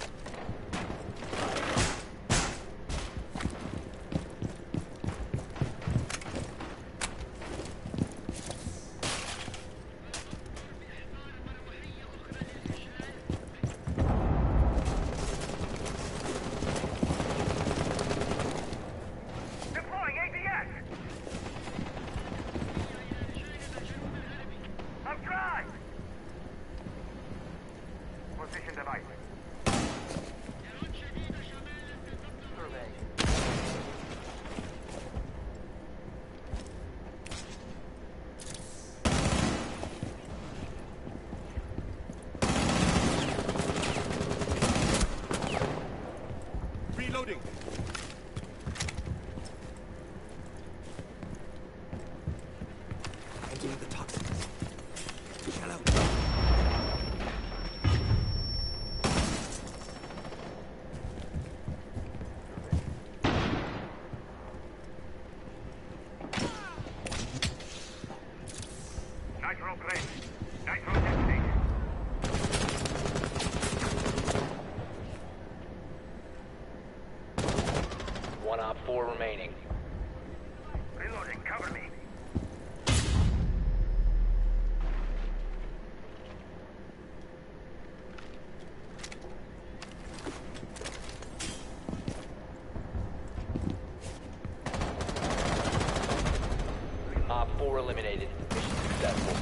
Reloading. Handling the toxins. Shell out. Nitro grenade. Nitro detonated. One Op 4 remaining. Reloading. Cover me. Op 4 eliminated. Mission successful.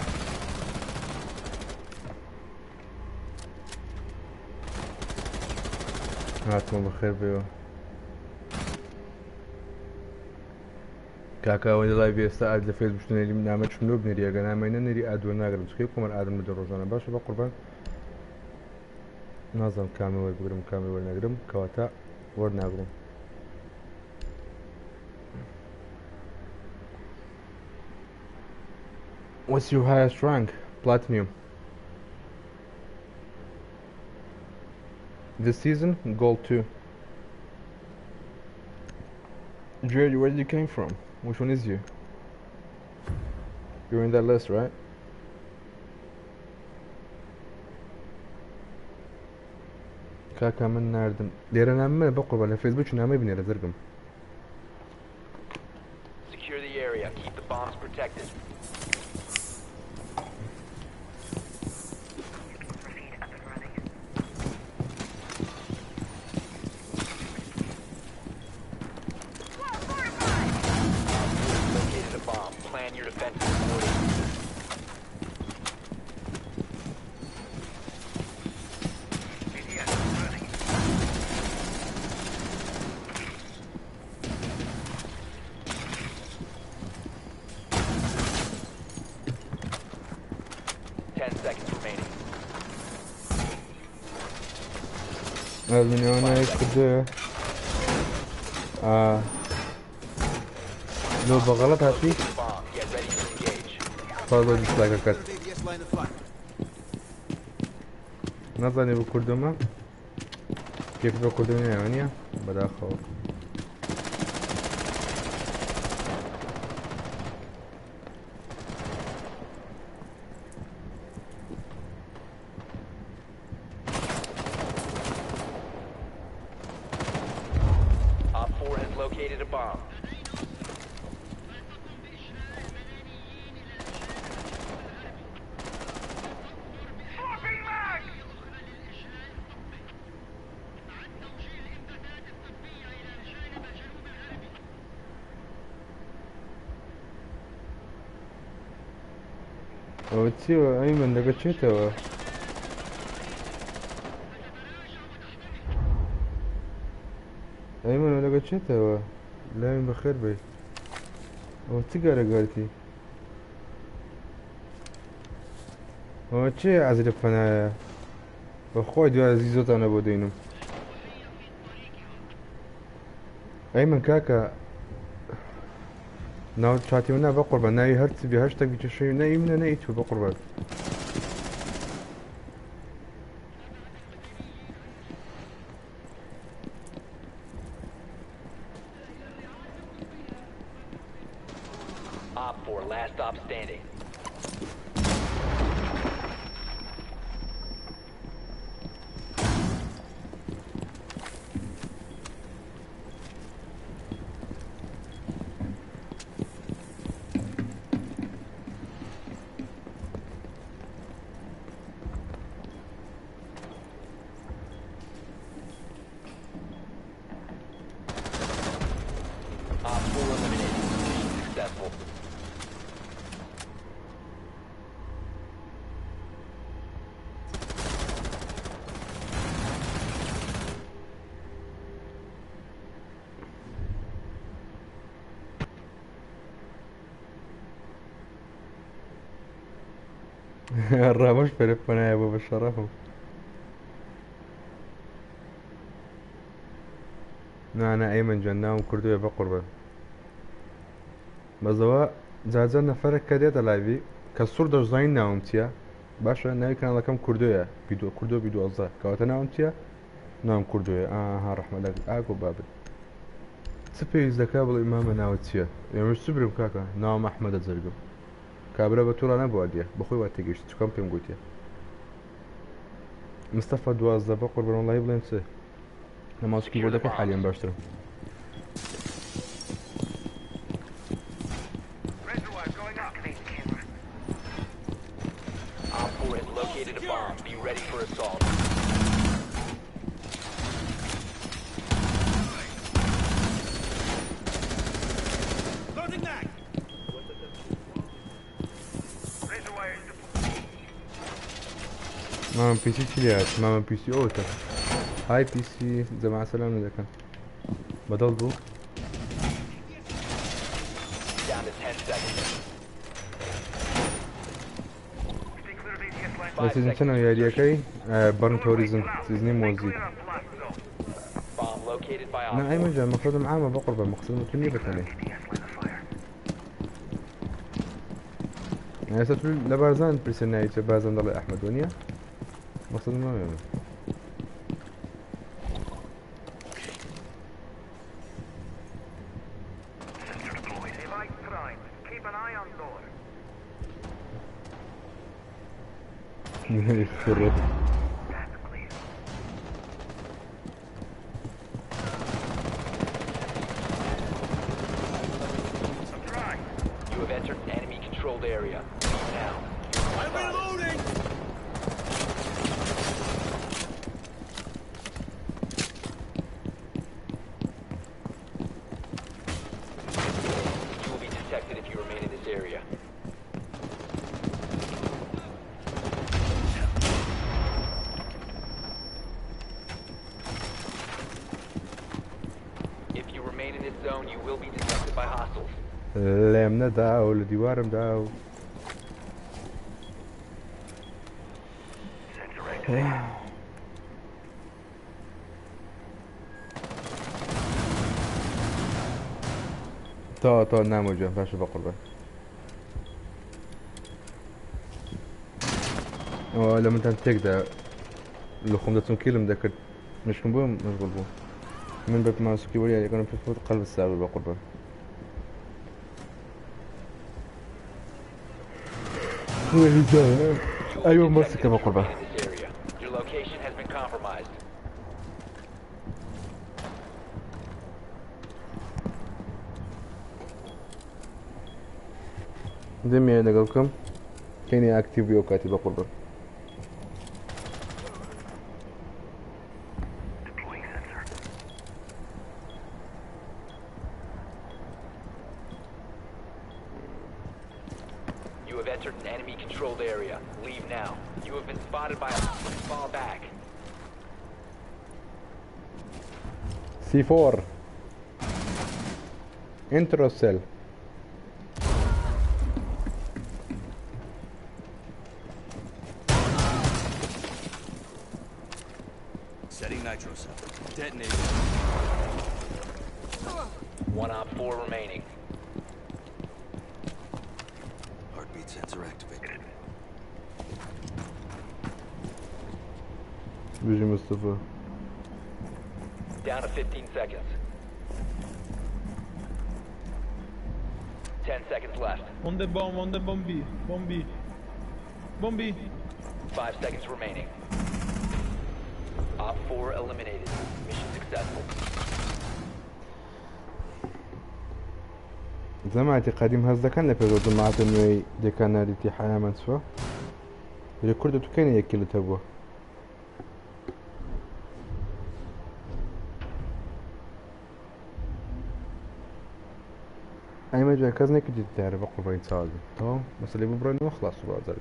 هاتكم بخير بيو کاکاوەی لای ئێستا ئاد لە فێسبوک نێری نامە چونۆ بنێری ئەگە نامەینە نێری ئادوە ناگرم چکەی کۆمەر ئادەم لە ڕۆژانە باشە بە قوربان نازانم کامەوەی بگرم کامی وەرنەگرم کەواتە وەرناگرم. What's your highest rank? Platinum. This season, gold 2. Jared, where did you came from? Which one is you? You're in that list, right? كاكا من ناردم ليرة نعمل بقرب على فيسبوك نعمل بني رزرقم. Secure the area. Keep the bombs protected. Proceed up and running. Located a bomb. Plan your defenses accordingly. BDS running. Seconds remaining. أبني أنا كده لو بغلط هاتي Bomb. Get ready to engage. فاضل dislike أكاد نظني بكردما كيف بكردما يعني بدأ خوف. Op 4 has located a bomb. Swapping mag! وتسيو أيمن لقيت شي توا أيمن لقيت شي توا لا بخير بي وتقرا قالتي وشي عزل فنايا وخوي دو عزيزوت أنا بودينم أيمن كاكا ناو شاتيونا بقربان ناي هرتس بي هاشتاق بيشي ناي من ناي تو بقربان Op 4, last stop standing. Op 4 eliminated. Mission successful. الرامش بريفنا يا ابو بشرفهم انا ايمن جناهم كردوية بقربان بزوا زازان نفرك كديت لايفي كسور داش زين ناومتيا باشا ناوي كان لكم كردوية بيدو كردو بيدو ازا كواتا ناومتيا نام كردوية ها رحمة الله اكو بابل سبي زكابل امام ناوتيا يعني مش سبرم كاكا نام احمد الزرقو كابرا بطولة نبوادية بخوي واتيجيش تكون بيم قوتيا مصطفى دوازة بقربان والله يبلين سي لما اسكي بودا في حاليا باشترم Reservoir going up. Activate the camera. Op 4 has located a bomb. Be ready for assault. Reservoir is deployed. ماما بي سي تليات ماما بي سي اوتا هاي بي سي زي مع السلامة اذا كان بدل ضوء down to 10 seconds. Stay clear of ATS line. 5 سيزن seconds. شنو يا ديكي برن توريزم سيزني موزي Clear up blast zone. Bomb located by انا اي op 4. مجال المفروض معاه بقربه مقصود متني بتاني ATS line of fire. يعني ستقول لبارزان بريسنايت بارزان ضل احمد ونيا مقصود ما يعمل Sensor deployed. Device primed. Keep an eye on door. يخرب That's clear. Surprise. You have entered an enemy controlled area. Leave now. I'm reloading! You will be detected if you remain in this area. If you remain in this zone, you will be detected by hostiles. لمنا داو لديوارم داو Sensor activated. تا نامو جا باش بقربه لما انت تقدر لو 500 كيلو مذكر مش كم بوم مشغول بو من باب ما سكي ولي يكون في فوت قلب الساعة بقربه ايوه مرسكه بقربه In this area. Your location has been compromised. دمي انا قلكم كيني اكتيف يوكاتي بقربه Deploying sensor. You have entered an enemy-controlled area. Leave now. You have been spotted by a... Fall back. C4 انترو سيل Setting nitro cell. Detonated. One op 4 remaining. Heartbeat sensor activated. بيجي مصطفى Down to 15 seconds. 10 seconds left. On the bomb B. Bomb B. Bomb B. 5 seconds remaining. Op 4 eliminated. Mission successful. زعما اعتقادي هذا كان لفيدو جماعة انه دي كان ريتي حياة منسوة ريكوردو كان يكيل تبوه اي ما جاي كازني كنت تعرف اقول برين ساعة تمام بس اللي ببرين وخلاص بعد ذلك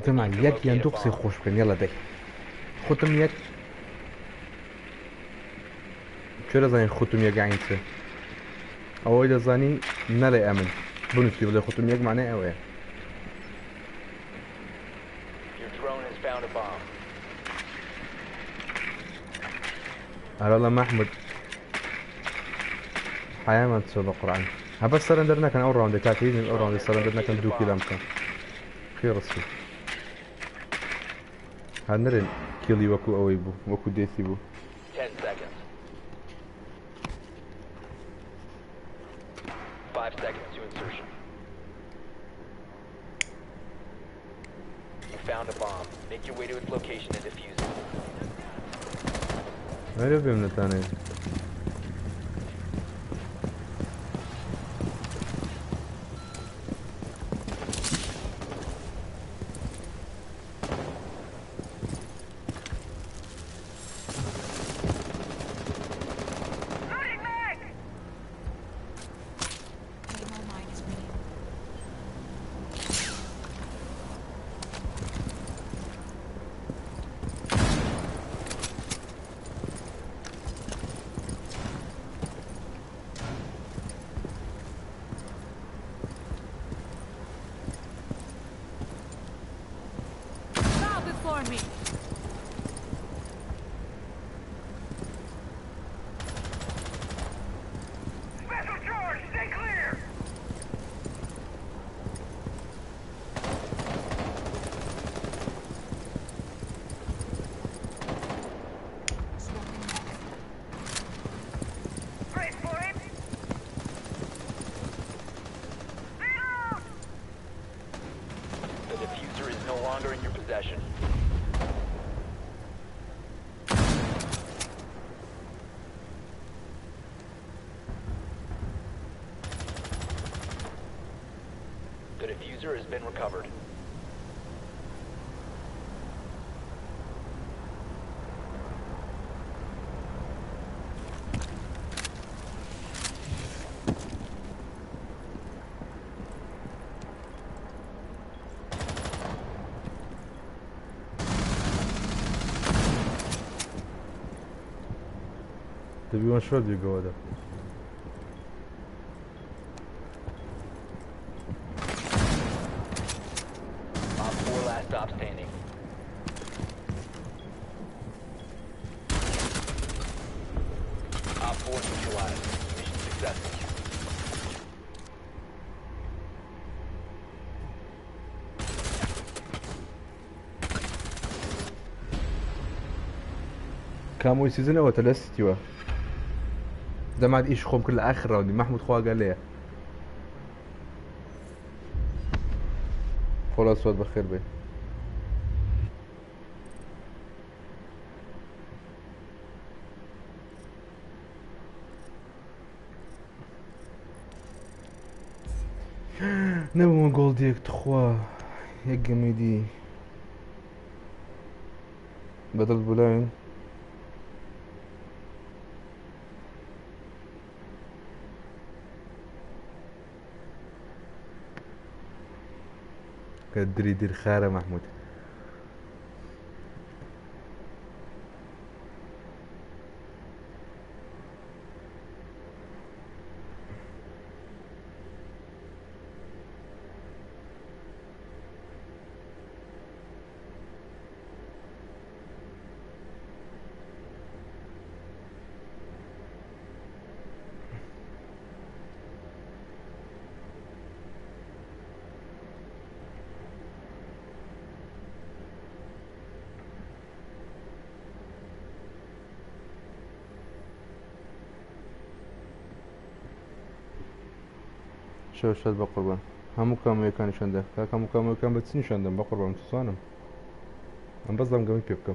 جماعة يك يندوق سي خوش بكن يلا داي ختم يك چرا زاني ختم يك عين سي او اذا زاني نلا امن بنسي ولا ختم يك معناه اوه Your drone has found a bomb. على الله ما احمد حياة ما تسوى قرآن هبس سرندرنا كان اول راوند كافيين الاول راوند سرندرنا كان دوكي لامكان خير رسي هنرن كيلي وكو اويبو وكو ديثيبو 10 seconds. 5 seconds to insertion. You found a bomb. Make your way to its location and defuse it. غير بيمنا تاني longer in your possession. The diffuser has been recovered. تبي وان شوت يقعد هذا. Op 4 last stop standing. Op 4 neutralized. Mission successful. كامو سيزون او تلستيوا ده ما عاد ايش خوم كل اخر راوندي محمود خواه قال لي خلاص واد بخير بي نبو من جول ديك تخوا يقم يدي بدل بولاين قدر يدير خارة محمود شو شاد بقربان همو كامو يكان شنده كامو كامو يكان بتسين شنده بقربان تصانم أنا بس ضم قمي بيبكم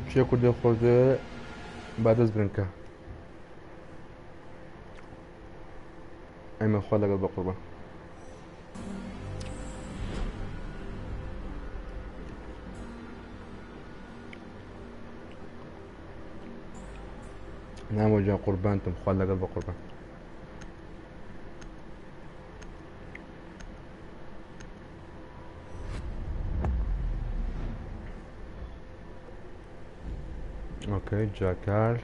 شيء كده خورده بعد از برنكه أيمن خالق البقربان نعم وجه قربان تم خالق البقربان اوكي جاكار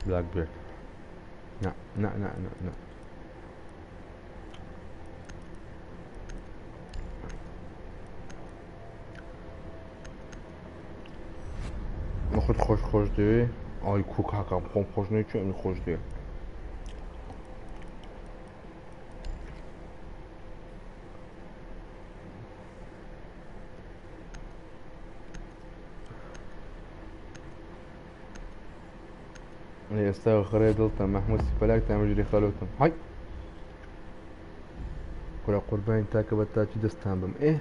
بلاك بيرد لا لا لا لا لا ناخد خوش دی آی کوک حقم خون خوش نیست چون این خوش دی يستوي خريطة محمود سفلاك تعمل خالوتهم هاي كل قربان تاك بتاكي دستان بم ايه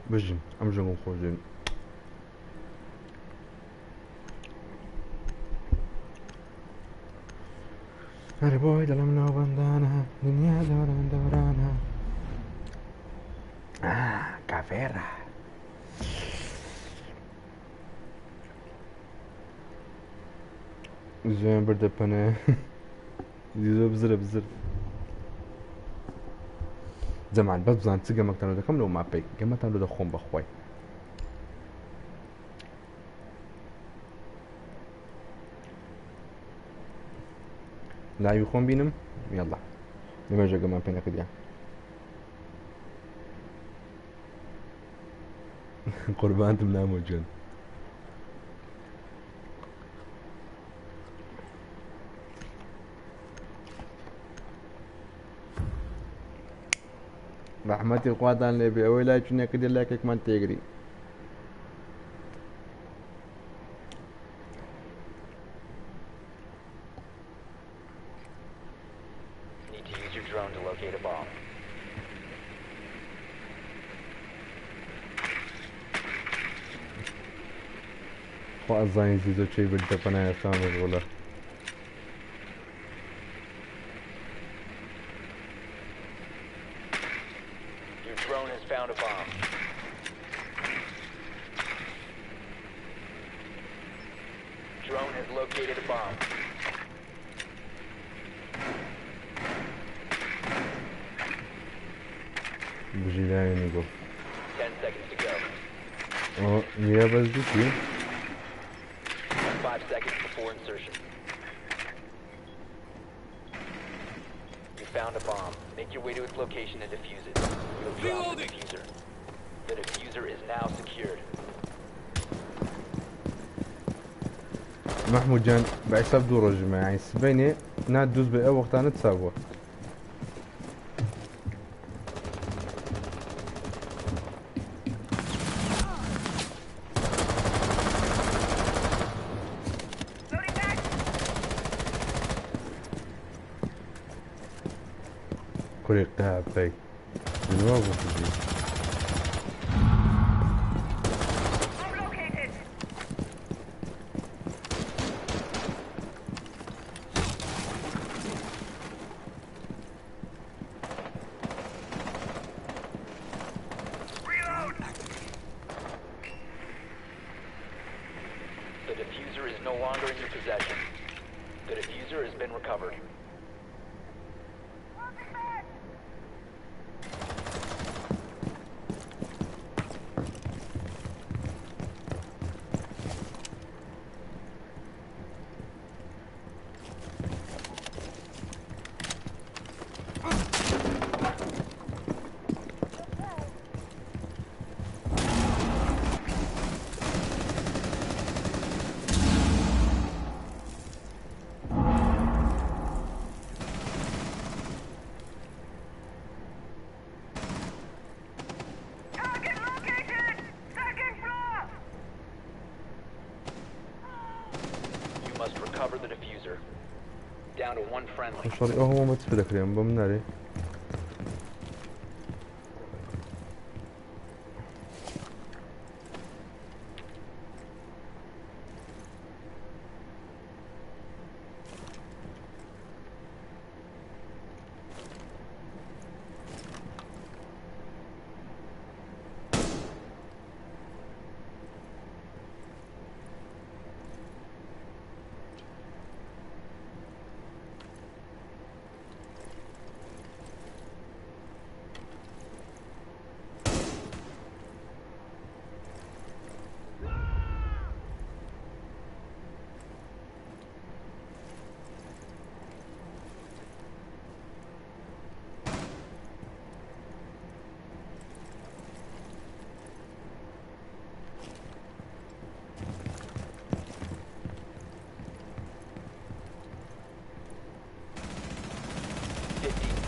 بجم ام جنگم خوجين هاري بوي دلمنا وبندانا دنيا دوران دورانا كافيرا زين برده بنا زيزو بزر زمان بس بزان تسقى مكتانو دا كم لو ما بي كم تانو دا خون بخوي لا يخون بينم يلا لما جا كمان بينا كديا قربان تمنا موجود رحمتي خواتان لي بأولا چونه كده لكك من تجري Need to use your drone to locate a bomb. خو الزاين زيزو شي بدأ قناة سامر ولا Your drone has found a bomb. Drone has located a bomb. بجي لاين يقول 10 seconds to go. اه يا بس دي 5 seconds before insertion. You found a bomb. Make your way to its location and defuse it. You have dropped the diffuser. The diffuser is now secured. محمود جان بحساب دور الجماعة يعني سبيني نادوز بأي وقت أنا تساوى كوري قاعد بي من وين بتجي The diffuser is no longer in your possession. The diffuser has been recovered. You must recover the diffuser. Down to one friendly. sorry هو ما تفلك اليوم بمناري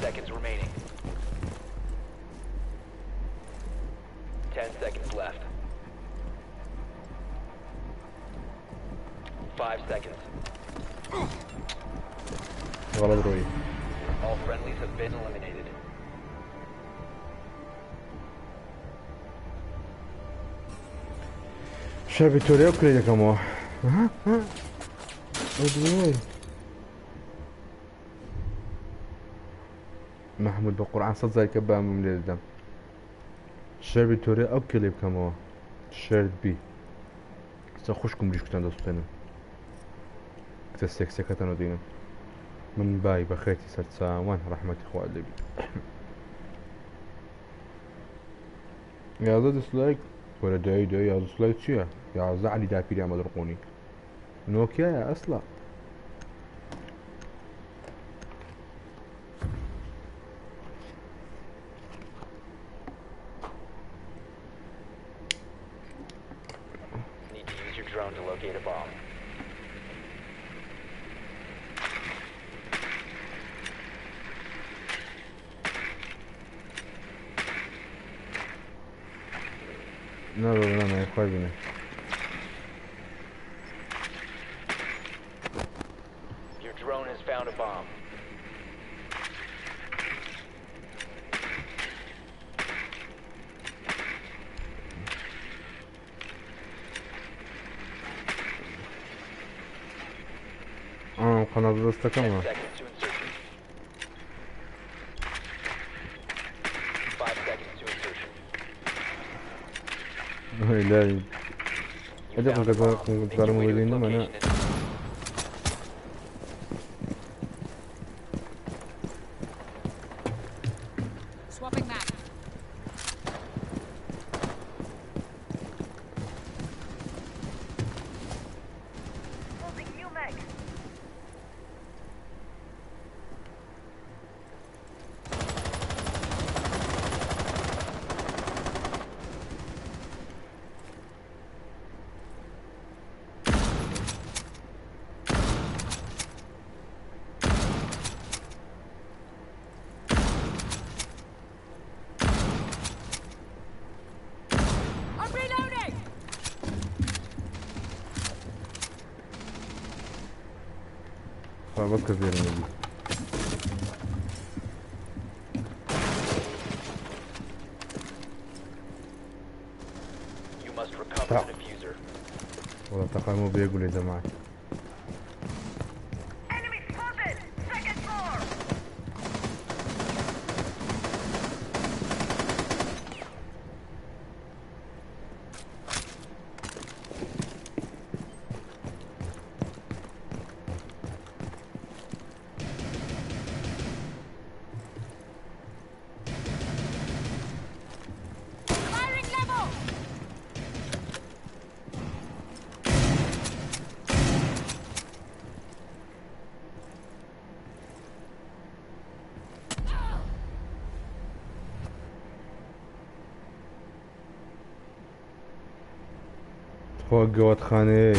Seconds remaining. 10 seconds left. 5 seconds. غلط روي All friendlies have been eliminated. شاب فيكتوريا وكلية كمان ها ادوي محمود بالقرآن صد زي كبا من الدم شاب فيكتوريا او كليب كمان شارد بي سأخشكم ليش كتان دوستنا كتسيك سكتان ودينا من باي بخيتي سرسا وان رحمة اخوة اللي بي يا زاد سلايك ولا داي يا سلايك شيا يا زعلي دافي يا مدرقوني نوكيا يا اصلا Need to use your drone to locate a bomb. نه بابا نه خواه بینه Your drone has found a bomb. قناة درستك 10 ama seconds to insertion. 5 seconds to insertion. ilahi You Hadi found a bakalım, bomb. Make your kurtlarımı way to its vereyim ama ne? location and Swapping map. Holding new mag. I'm reloading! Bak kız yerine değil. you must recover Stop. the diffuser. والله تقاموا بيقول يا جماعة Enemy spotted! Second floor! Firing level! فوق جوات خاني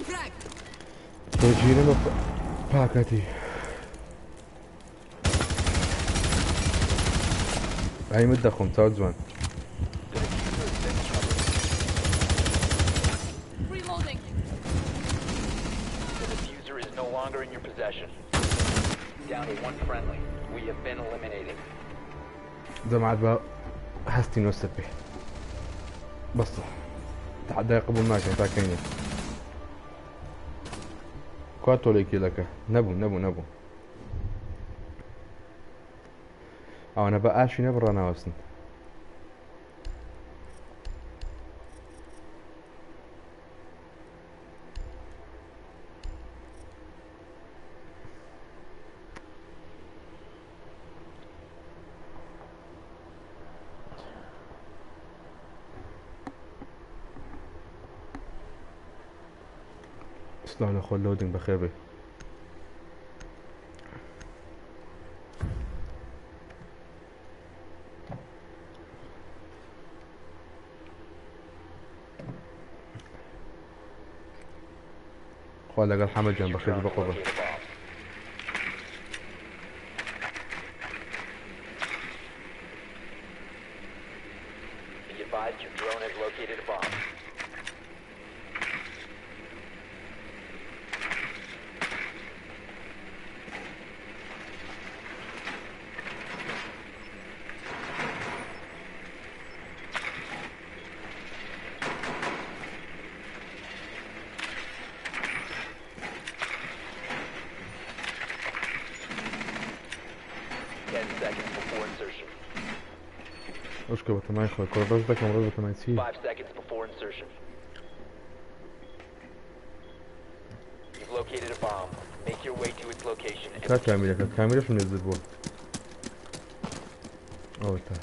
Frag! توجيني باكتي هاي مدة خم تاود زوان Reloading! The diffuser is no longer in your possession. Down to one friendly. We have been eliminated. جماعة بقى حستي نوسبي بس تحدى قبل ما كان تاكيني كواتو ليكي لك نبو او انا بقى اشي نبرا ناوسن اسلام اخو اللودنج بخيبي خو لقى الحمد جنب بخيبي بقرة Locate a bomb. Be advised your drone has located a bomb. Seconds before insertion. اشكر بتماي خو كل رزدك مرز بتماي سي 5 seconds before insertion. You've located a bomb. Make your way to its location and كاميرا شو نزل بو او تا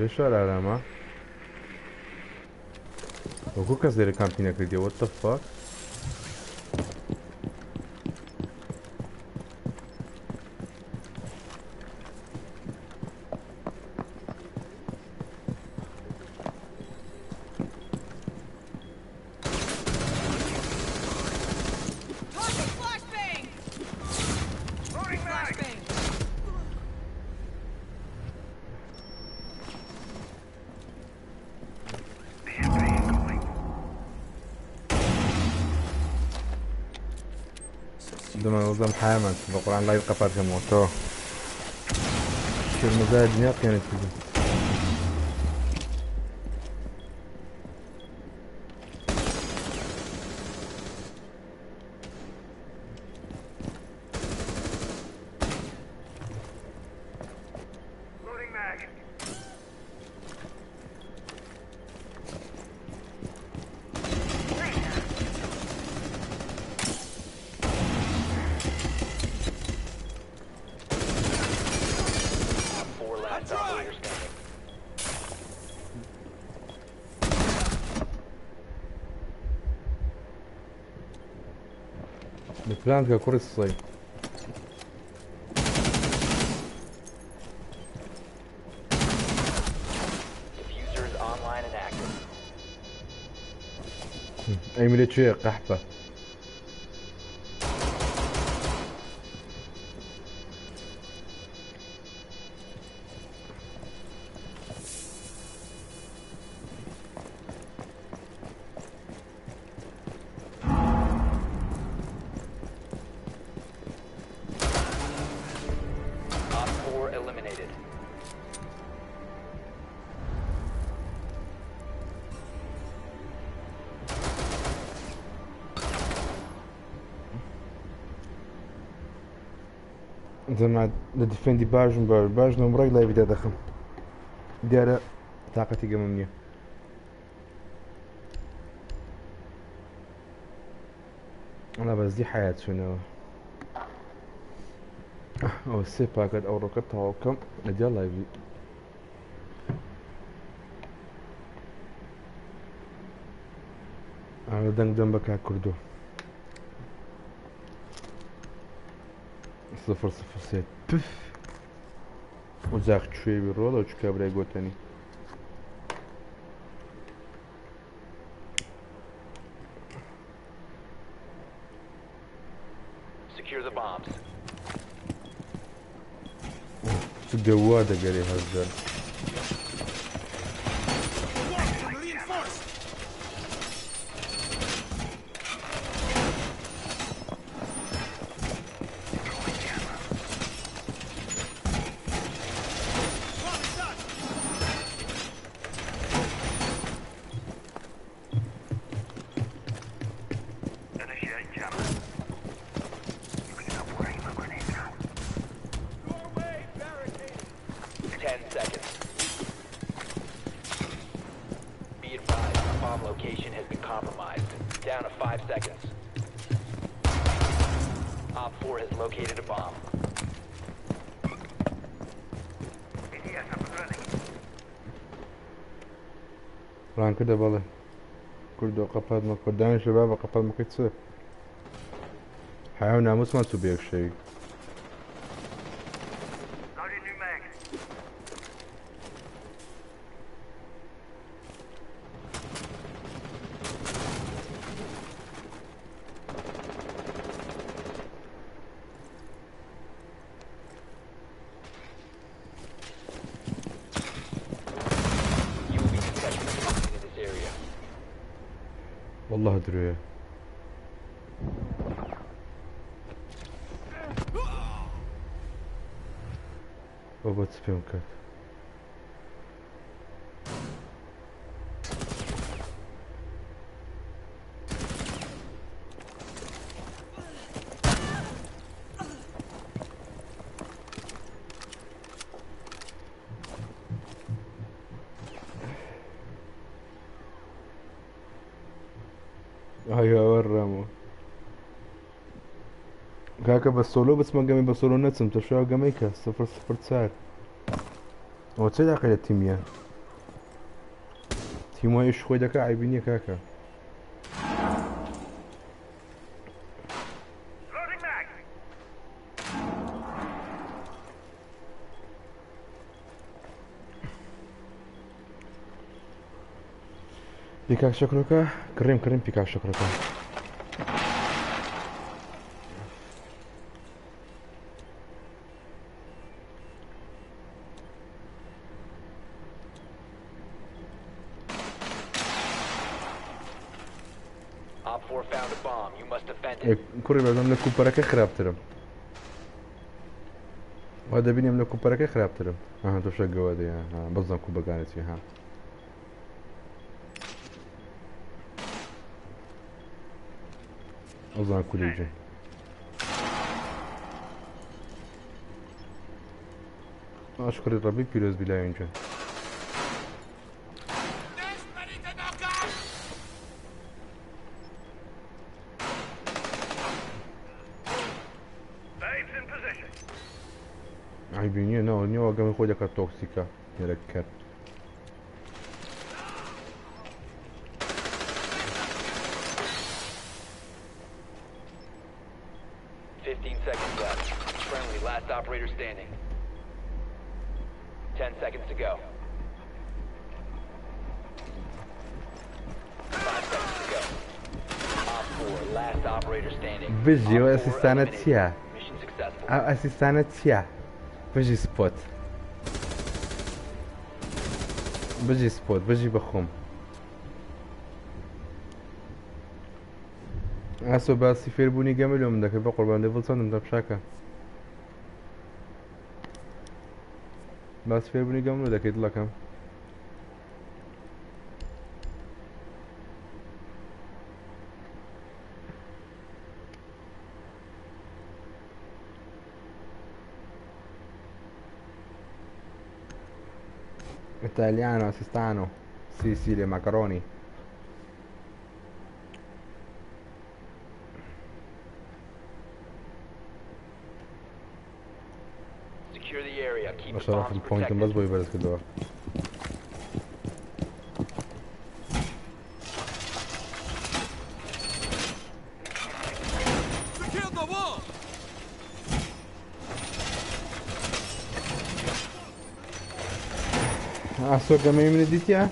ليش العلامة؟ وكو کەس لێرە کامپی نەکردی what the fuck؟ Target flashbang! Loading mag! Flashbang! EMP incoming. عندما نظام حامد بقرآن لا يبقى فرق موتو شو المزايد نياق كانت كذا Loading mag. Four last operators standing. البلان ككرة الصيد Diffuser is online and active. أي ميليتشي قحفة Op 4 eliminated. زعما ديفيندي باج نمرق لا يبدا دخم دايره طاقتي قممنيه انا بس دي حياة شنو او السيبا قد او ركبتها وكم ندي الله يبي انا دنبك كردو 007 püf uzak çuya bir rol uç kabraya gotani Secure the bombs. şu devada gari hazır Initiate jammer. You can stop worrying about grenades now. 10 seconds. Be advised, the bomb location has been compromised. Down to 5 seconds. Op 4 has located a bomb. ADS up and running. ران كده بالله كردو قفاد ما قدام شباب قفاد ما كتصير حيوان ناموس ما تسوي بيك شيء Loading new mag. You will be detected in this area. والله ادري بابا تسبيهم كات ايوه ورمو كاكا بسولو بس ما قامي بسولو نتسم تشوى قاميكا 0-0 سعر هو تسيد عقيدة تيمية تیمای ايش خوي دكا عيبيني كاكا Loading mag. بيكاك شكرك كريم بيكاك شكرك Op 4 found a bomb. You must defend it. كوري بعدم لك كوبرك خراب ترم وهذا بيني من كوبرك خراب ترم ها تو شق وادي ها بظن كوبا كانت فيها أظن كل يجي أشكر ربي بيروز بلا ينجح Babes in position. عيبيني نو قام يخوض لك توكسيكا يركر Seconds left. Friendly, last operator standing. 10 seconds to go. 5 seconds to go. Op 4, last operator standing. بيجي Op 4 وأسيستانة eliminated. تيا Mission successful. أسيستانة تيا بيجي سبوت بيجي بخوم اسو باسی فیر بونی گملوم دکه به قربان لیول ساندم دب شاکه باسی فیر بونی گملو دکه دلکم Italiano, sistano, Sicile, macaroni. Secure the area. Keep the بصراحة bombs البوينت بس protected. بوي بس كده Secure the wall! Asso gamay من الديتيا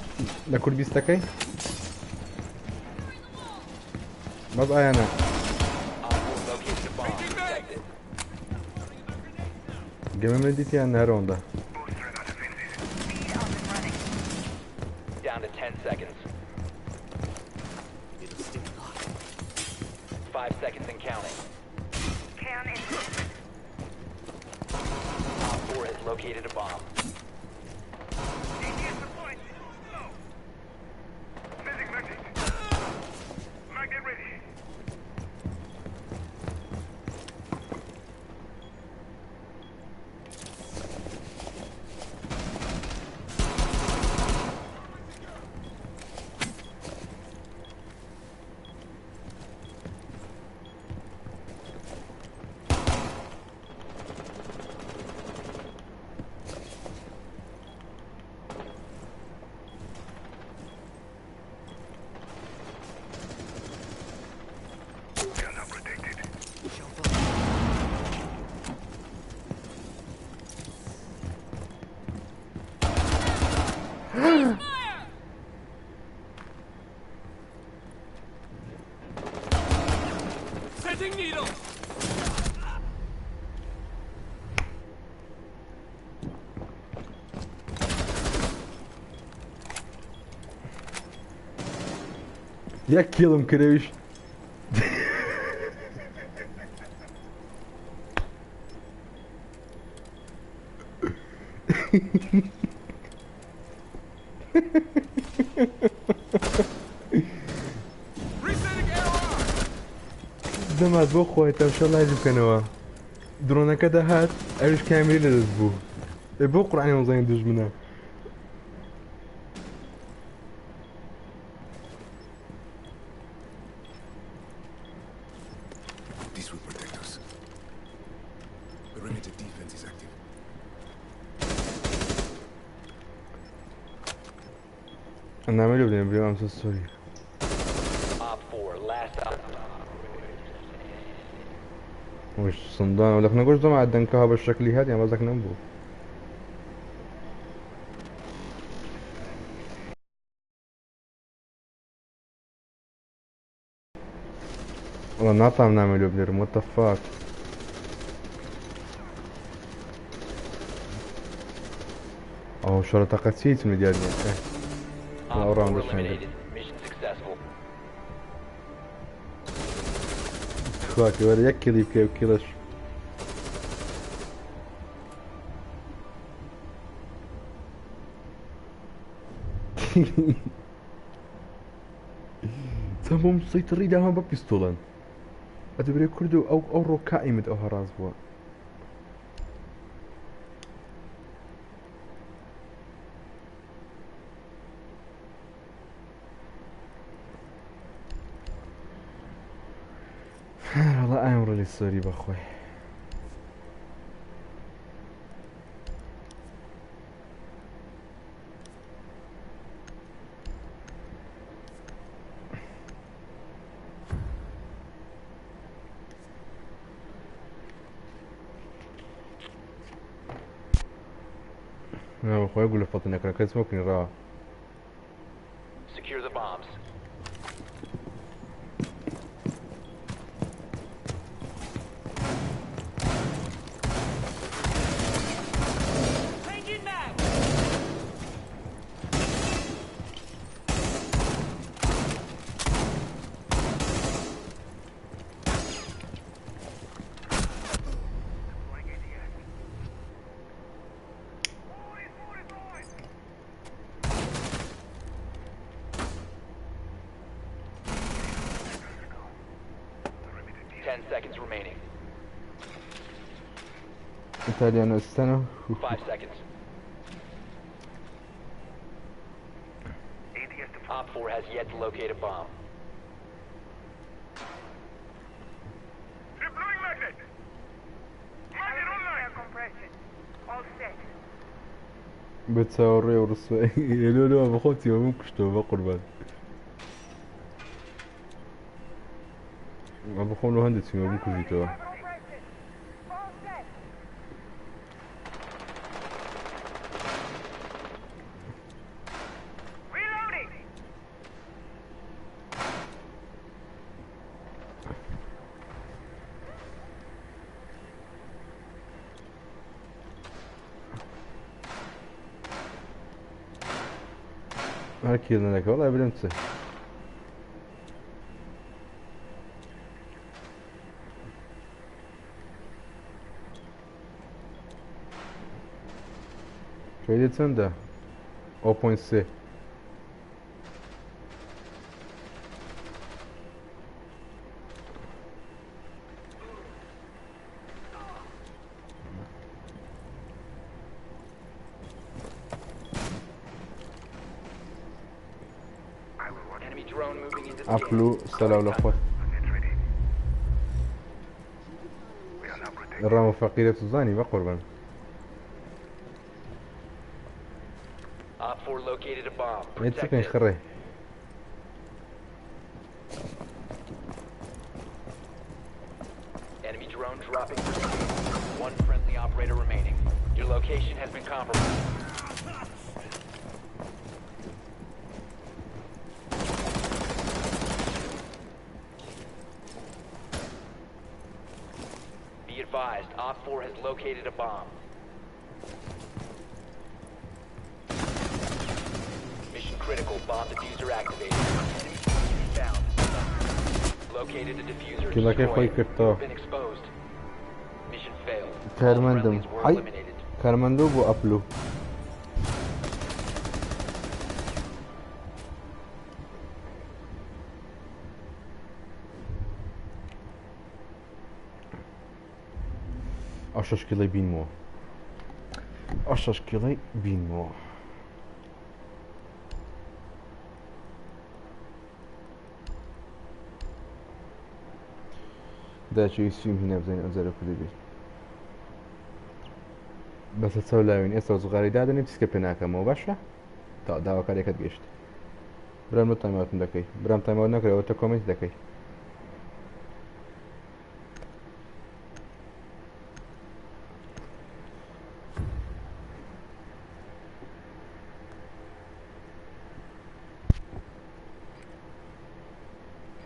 لكل بيستكي ببقى انا Op 4 located a bomb. Protect it. gamay من الديتيا النهار ده Down to 10 seconds. It'll stick locked. 5 seconds and counting. Op 4 has located a bomb. Magnet ready. You're not protected. Setting needle! يا كيلم كريش Resetting error! دمت بو خويته ان شاء الله يجيب كنوا درونا كده هات ايش كاملين للزبو بو قراني وزين دوج منها This will protect us. Perimeter defense is active. نعمله بدنا بريم امس سوري. Op 4, last op. وش صندان ولك نقول جماعة دنكها بالشكل هذا يعني بزك نبو. والله نعطى نعمله بدير what the fuck. أو شرطة قتيت من ديالنا. Op All 4 around the eliminated. Mission successful. Fuck ولا يكلي كيف كلاش. تمام مسيطري دائما ببيستولان. أتبري كردو أو ركائي مد أو هراز بوا. والله أمر لي سوري بأخوي. أنا أخوي أقول لفطني كذا كذا ممكن يراه. Secure the bombs. Changing mag! Ten seconds remaining. بالتالي أنا استنى. 5 seconds. Op 4 has yet to locate a bomb. Deploying magnet. Magnet online. Compression. All set. بتصوري ورسوي. لولو بخوتي ما ممكن بقربان. ما بخون هندسي ما ممكن زيتوا. Compression. All set. Reloading. أكيد لك والله بلمسه. Şöyle sen de. O point C. Enemy drone moving into the أبلو سلام الأخوة. Magnet ready. We are now protected. الرام فقيرة الزاني بقربان. Op 4 located a bomb. Protect يتسكن it. خري. Enemy drone dropping. One friendly operator remaining. Your location has been compromised. Be advised, Op 4 has located a bomb. Mission critical, bomb diffuser activated. Enemy found. Located the diffuser. كذا كيف Destroy it. يكرتوه. Been exposed. Mission failed. All كارمندم. friendlies were حي. eliminated. كارمندوب وأبلو. Aşaş kilay binmo. Aşaş kilay binmo. ده شو يسوي هنا بزين أنزل كل بيت. بس تسوي لاوين إسر صغاري ده نفسي كبناك مو باشا. تا دعوة كاريكات جيشت. برام تایماتم دەکەی برام تایمات نەکرێەوە تە کۆمنت دەکەی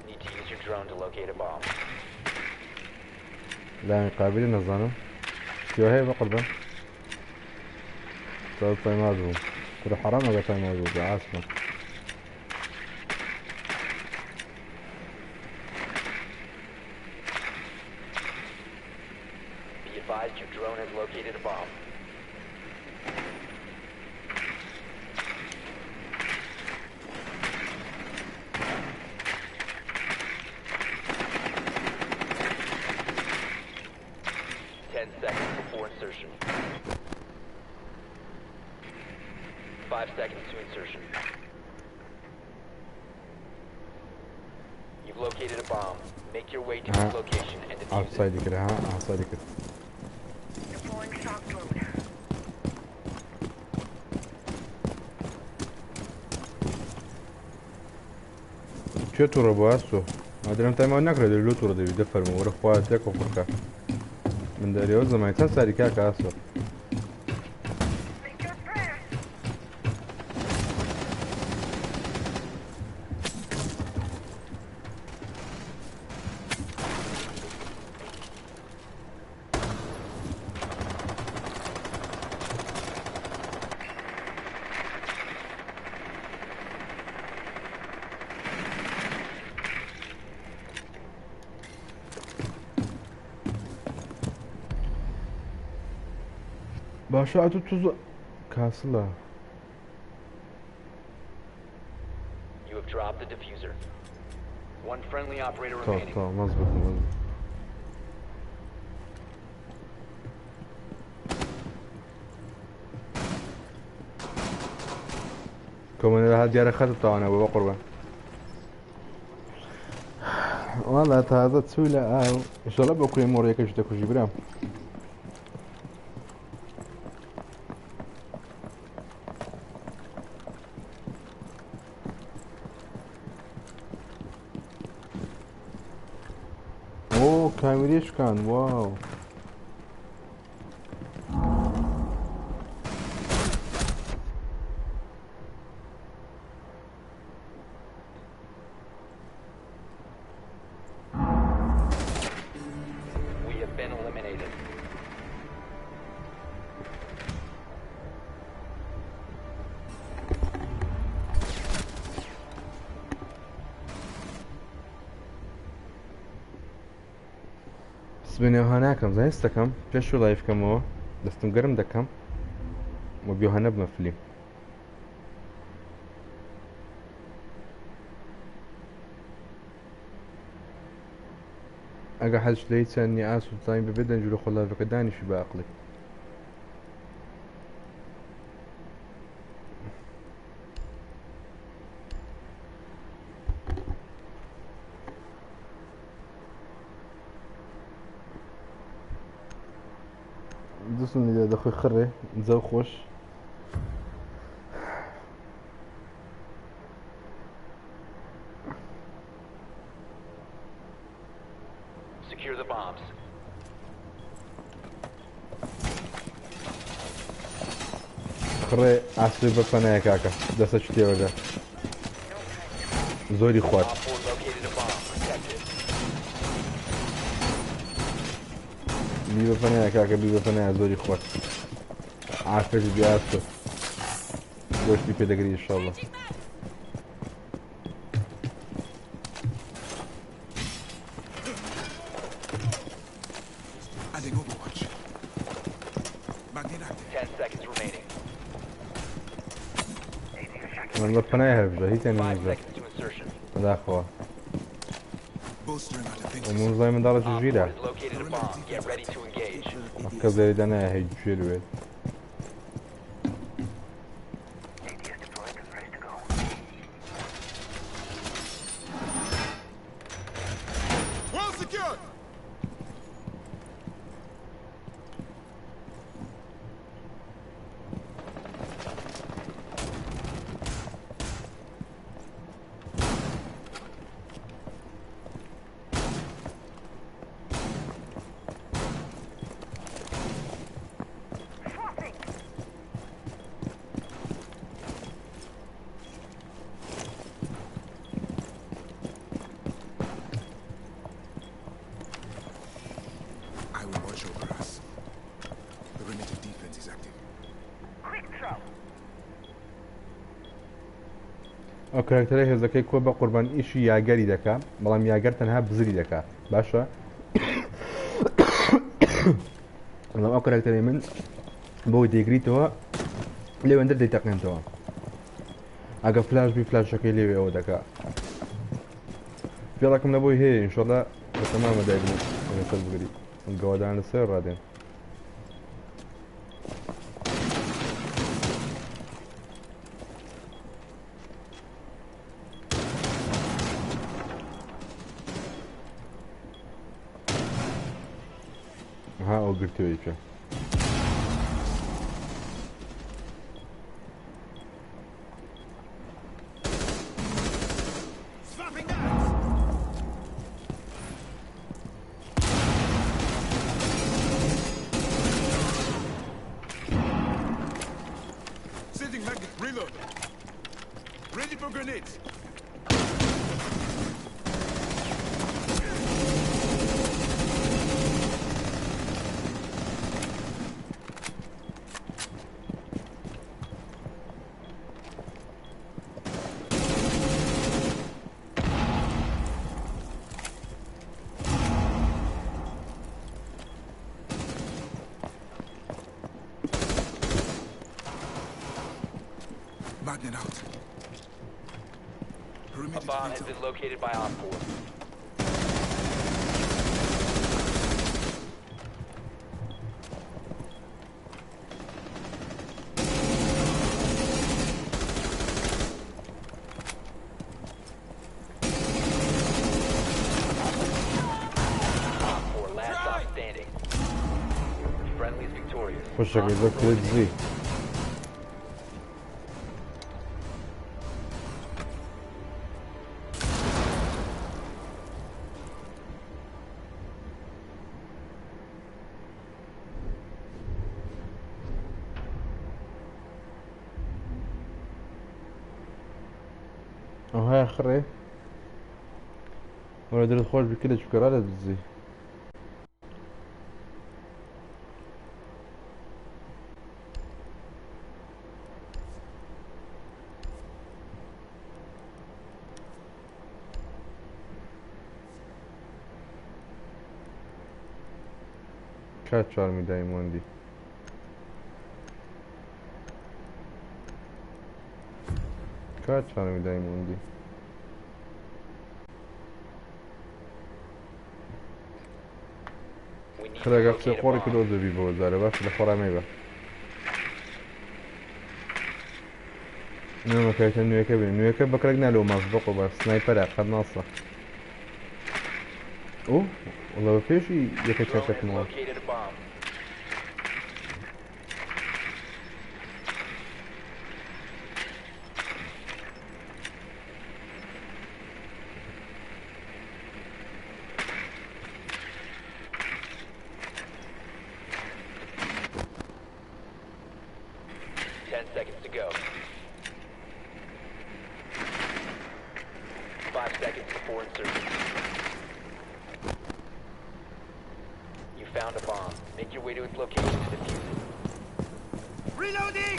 Need to use your drone to locate a bomb. لا قابلی نەزانم کێ هەیە بە قوربان تۆ تایمات بوو ترە حەرام ئەگە تایمات بوو بەعاسمە Be advised your drone has located a bomb. Seconds before insertion. 5 seconds to insertion. You've located a bomb. Make your way to its location and defuse it. ئافسایدی کرد ها ئافسایدی کرد Deploying shock drone. چێ تووڕە بۆ ئاستۆ مادرم تایمان نەکرێت لۆ تووڕە دەوی دەفەرمە وەرە خوا تێکە خوڕکە من دەریەوە زەمانی چەند ساری کاکە ئاستۆ Secure prayer. باشە ئەتو توز کاسڵە You have dropped the diffuser. One friendly operator تا remaining. تا مەزبوط مەزبوط کۆمەنێرە هات دیارە خەتت تاوانەوە بە قوربان وەڵا تازە چوو لە ئاو ئینشەڵا بە کوێ مۆڕیەکەش دەکوژی برام ئۆ کامیرێشکان واو We have been eliminated. سبێنێوها ناکەم زانست دەکەم پێش و لایف بکەمەوە دەستم گەرم دەکەم و بیۆهە نەبمە فلیم ئەگە حەج لەی چەندنی ئاس و زانین ببێت دەنجورە خۆڵاوەکە دانیشی بە عەقڵی دەستم لێ دەخۆی خڕێ جەو خۆش Secure the bombs. خڕێ ئاسوی بە پەنایە کاکە دەسە شتێوەدا زۆری خوارد Op 4 located a bomb. Protect it. بی بە پەنایە کاکە بی بە پەنایە زۆری خوارد ئافرێش بیاستە گۆشتی پێدەگری ئینشەڵڵا Adding Overwatch. Magnet active. 10 seconds remaining. من بە پەنایە هەربژە هیچ 5 نەمەزە seconds to insertion. بەداخەوە Bolstering our defenses. ومون زای منداڵە Op 4 ژیرە has located a bomb. Get ready to engage. کەس دەریدا نایە هیچ ژێروێت ATS deployed and ready to go. Well secured! ئەو کارکتەرە هێزەکەی کۆ بە قوربان ئیشی یاگەری دەکا بەڵام یاگەر تەنها بزری دەکا باشە بەڵام ئەو کارکتەری من بۆ دەیگریتەوە لێوێندە دەیتەقێنتەوە ئەگە فلاش بی فلاشەکەی لێوێ ئەوە دەکا پێڵەکەم لەبۆی هەیە ئینشەڵا بە تەمامە دایبوو سەر بگری گەوادان لەسەر ڕادێن ها ئەو گرتوویکە Swapping guns! Sending magnet. Reload. Ready for grenades. Magnet out. A Perimeter bomb has defensive. been located by Op 4. Op 4, last stop standing. Friendly's victorious. خۆشەکەی زۆر کرێت زی ئەو هەیە خڕێ وەرە دەرت خۆش بکە لە چکەرا لە دزی کات چارمی دایمۆندی کات چارمی دایمۆندی We need to خراگە locate قسەی a خۆڕی bomb. کردۆ دەبی بۆ زارە باش لە خۆڕامەی بە نەمەکەیتە نوێەکە بێن نوێەکە بەکرێک نالەوە ماس بەقۆ بە سنایپەرە قەت ناسە ئۆ وڵەوە پێشی یەکە Drone has چاکەکەمەوە located a bomb. Seconds to go. 5 seconds before insertion. You found a bomb. Make your way to its location to defuse it. Reloading!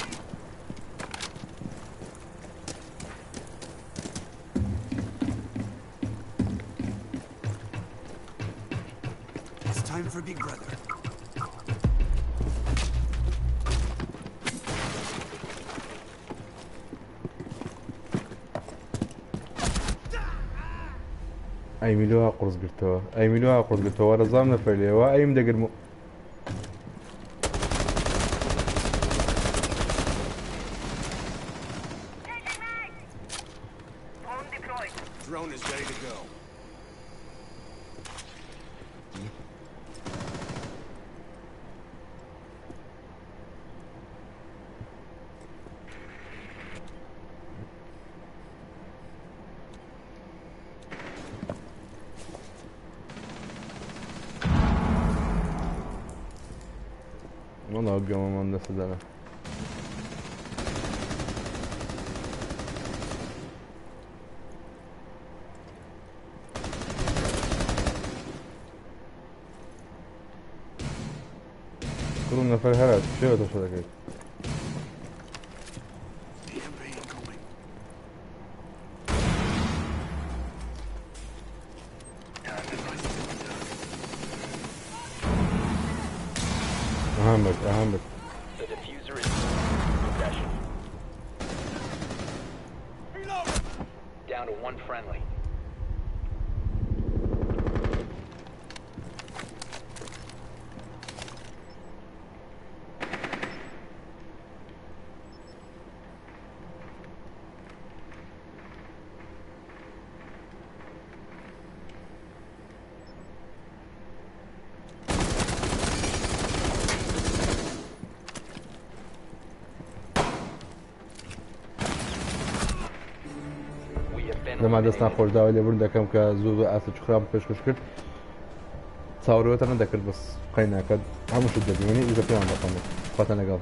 It's time for Big Brother. ئەی میلوها قورس گرتەوە ئەی میلوها قورس گرتەوە وەرەزام نەفەرلێەوە ئەیم دەگرم Drone deployed. Drone is ready to go. والله قمم من دەسەدەنە كل نفر هرب شو تشتغل EMP incoming. أهمك The diffuser is in possession. Down to one friendly. We have been لەما دەستان eliminated. خۆش داوای لێبوون دەکەم کە زوو ئاسە چخراب پێشکەش کرد چاوەڕێوەتە نەدەکرد بەس قەی ناکات هەمووشت دەبینی ئیزە پێیان دەقەمێت خواتە لەگەڵ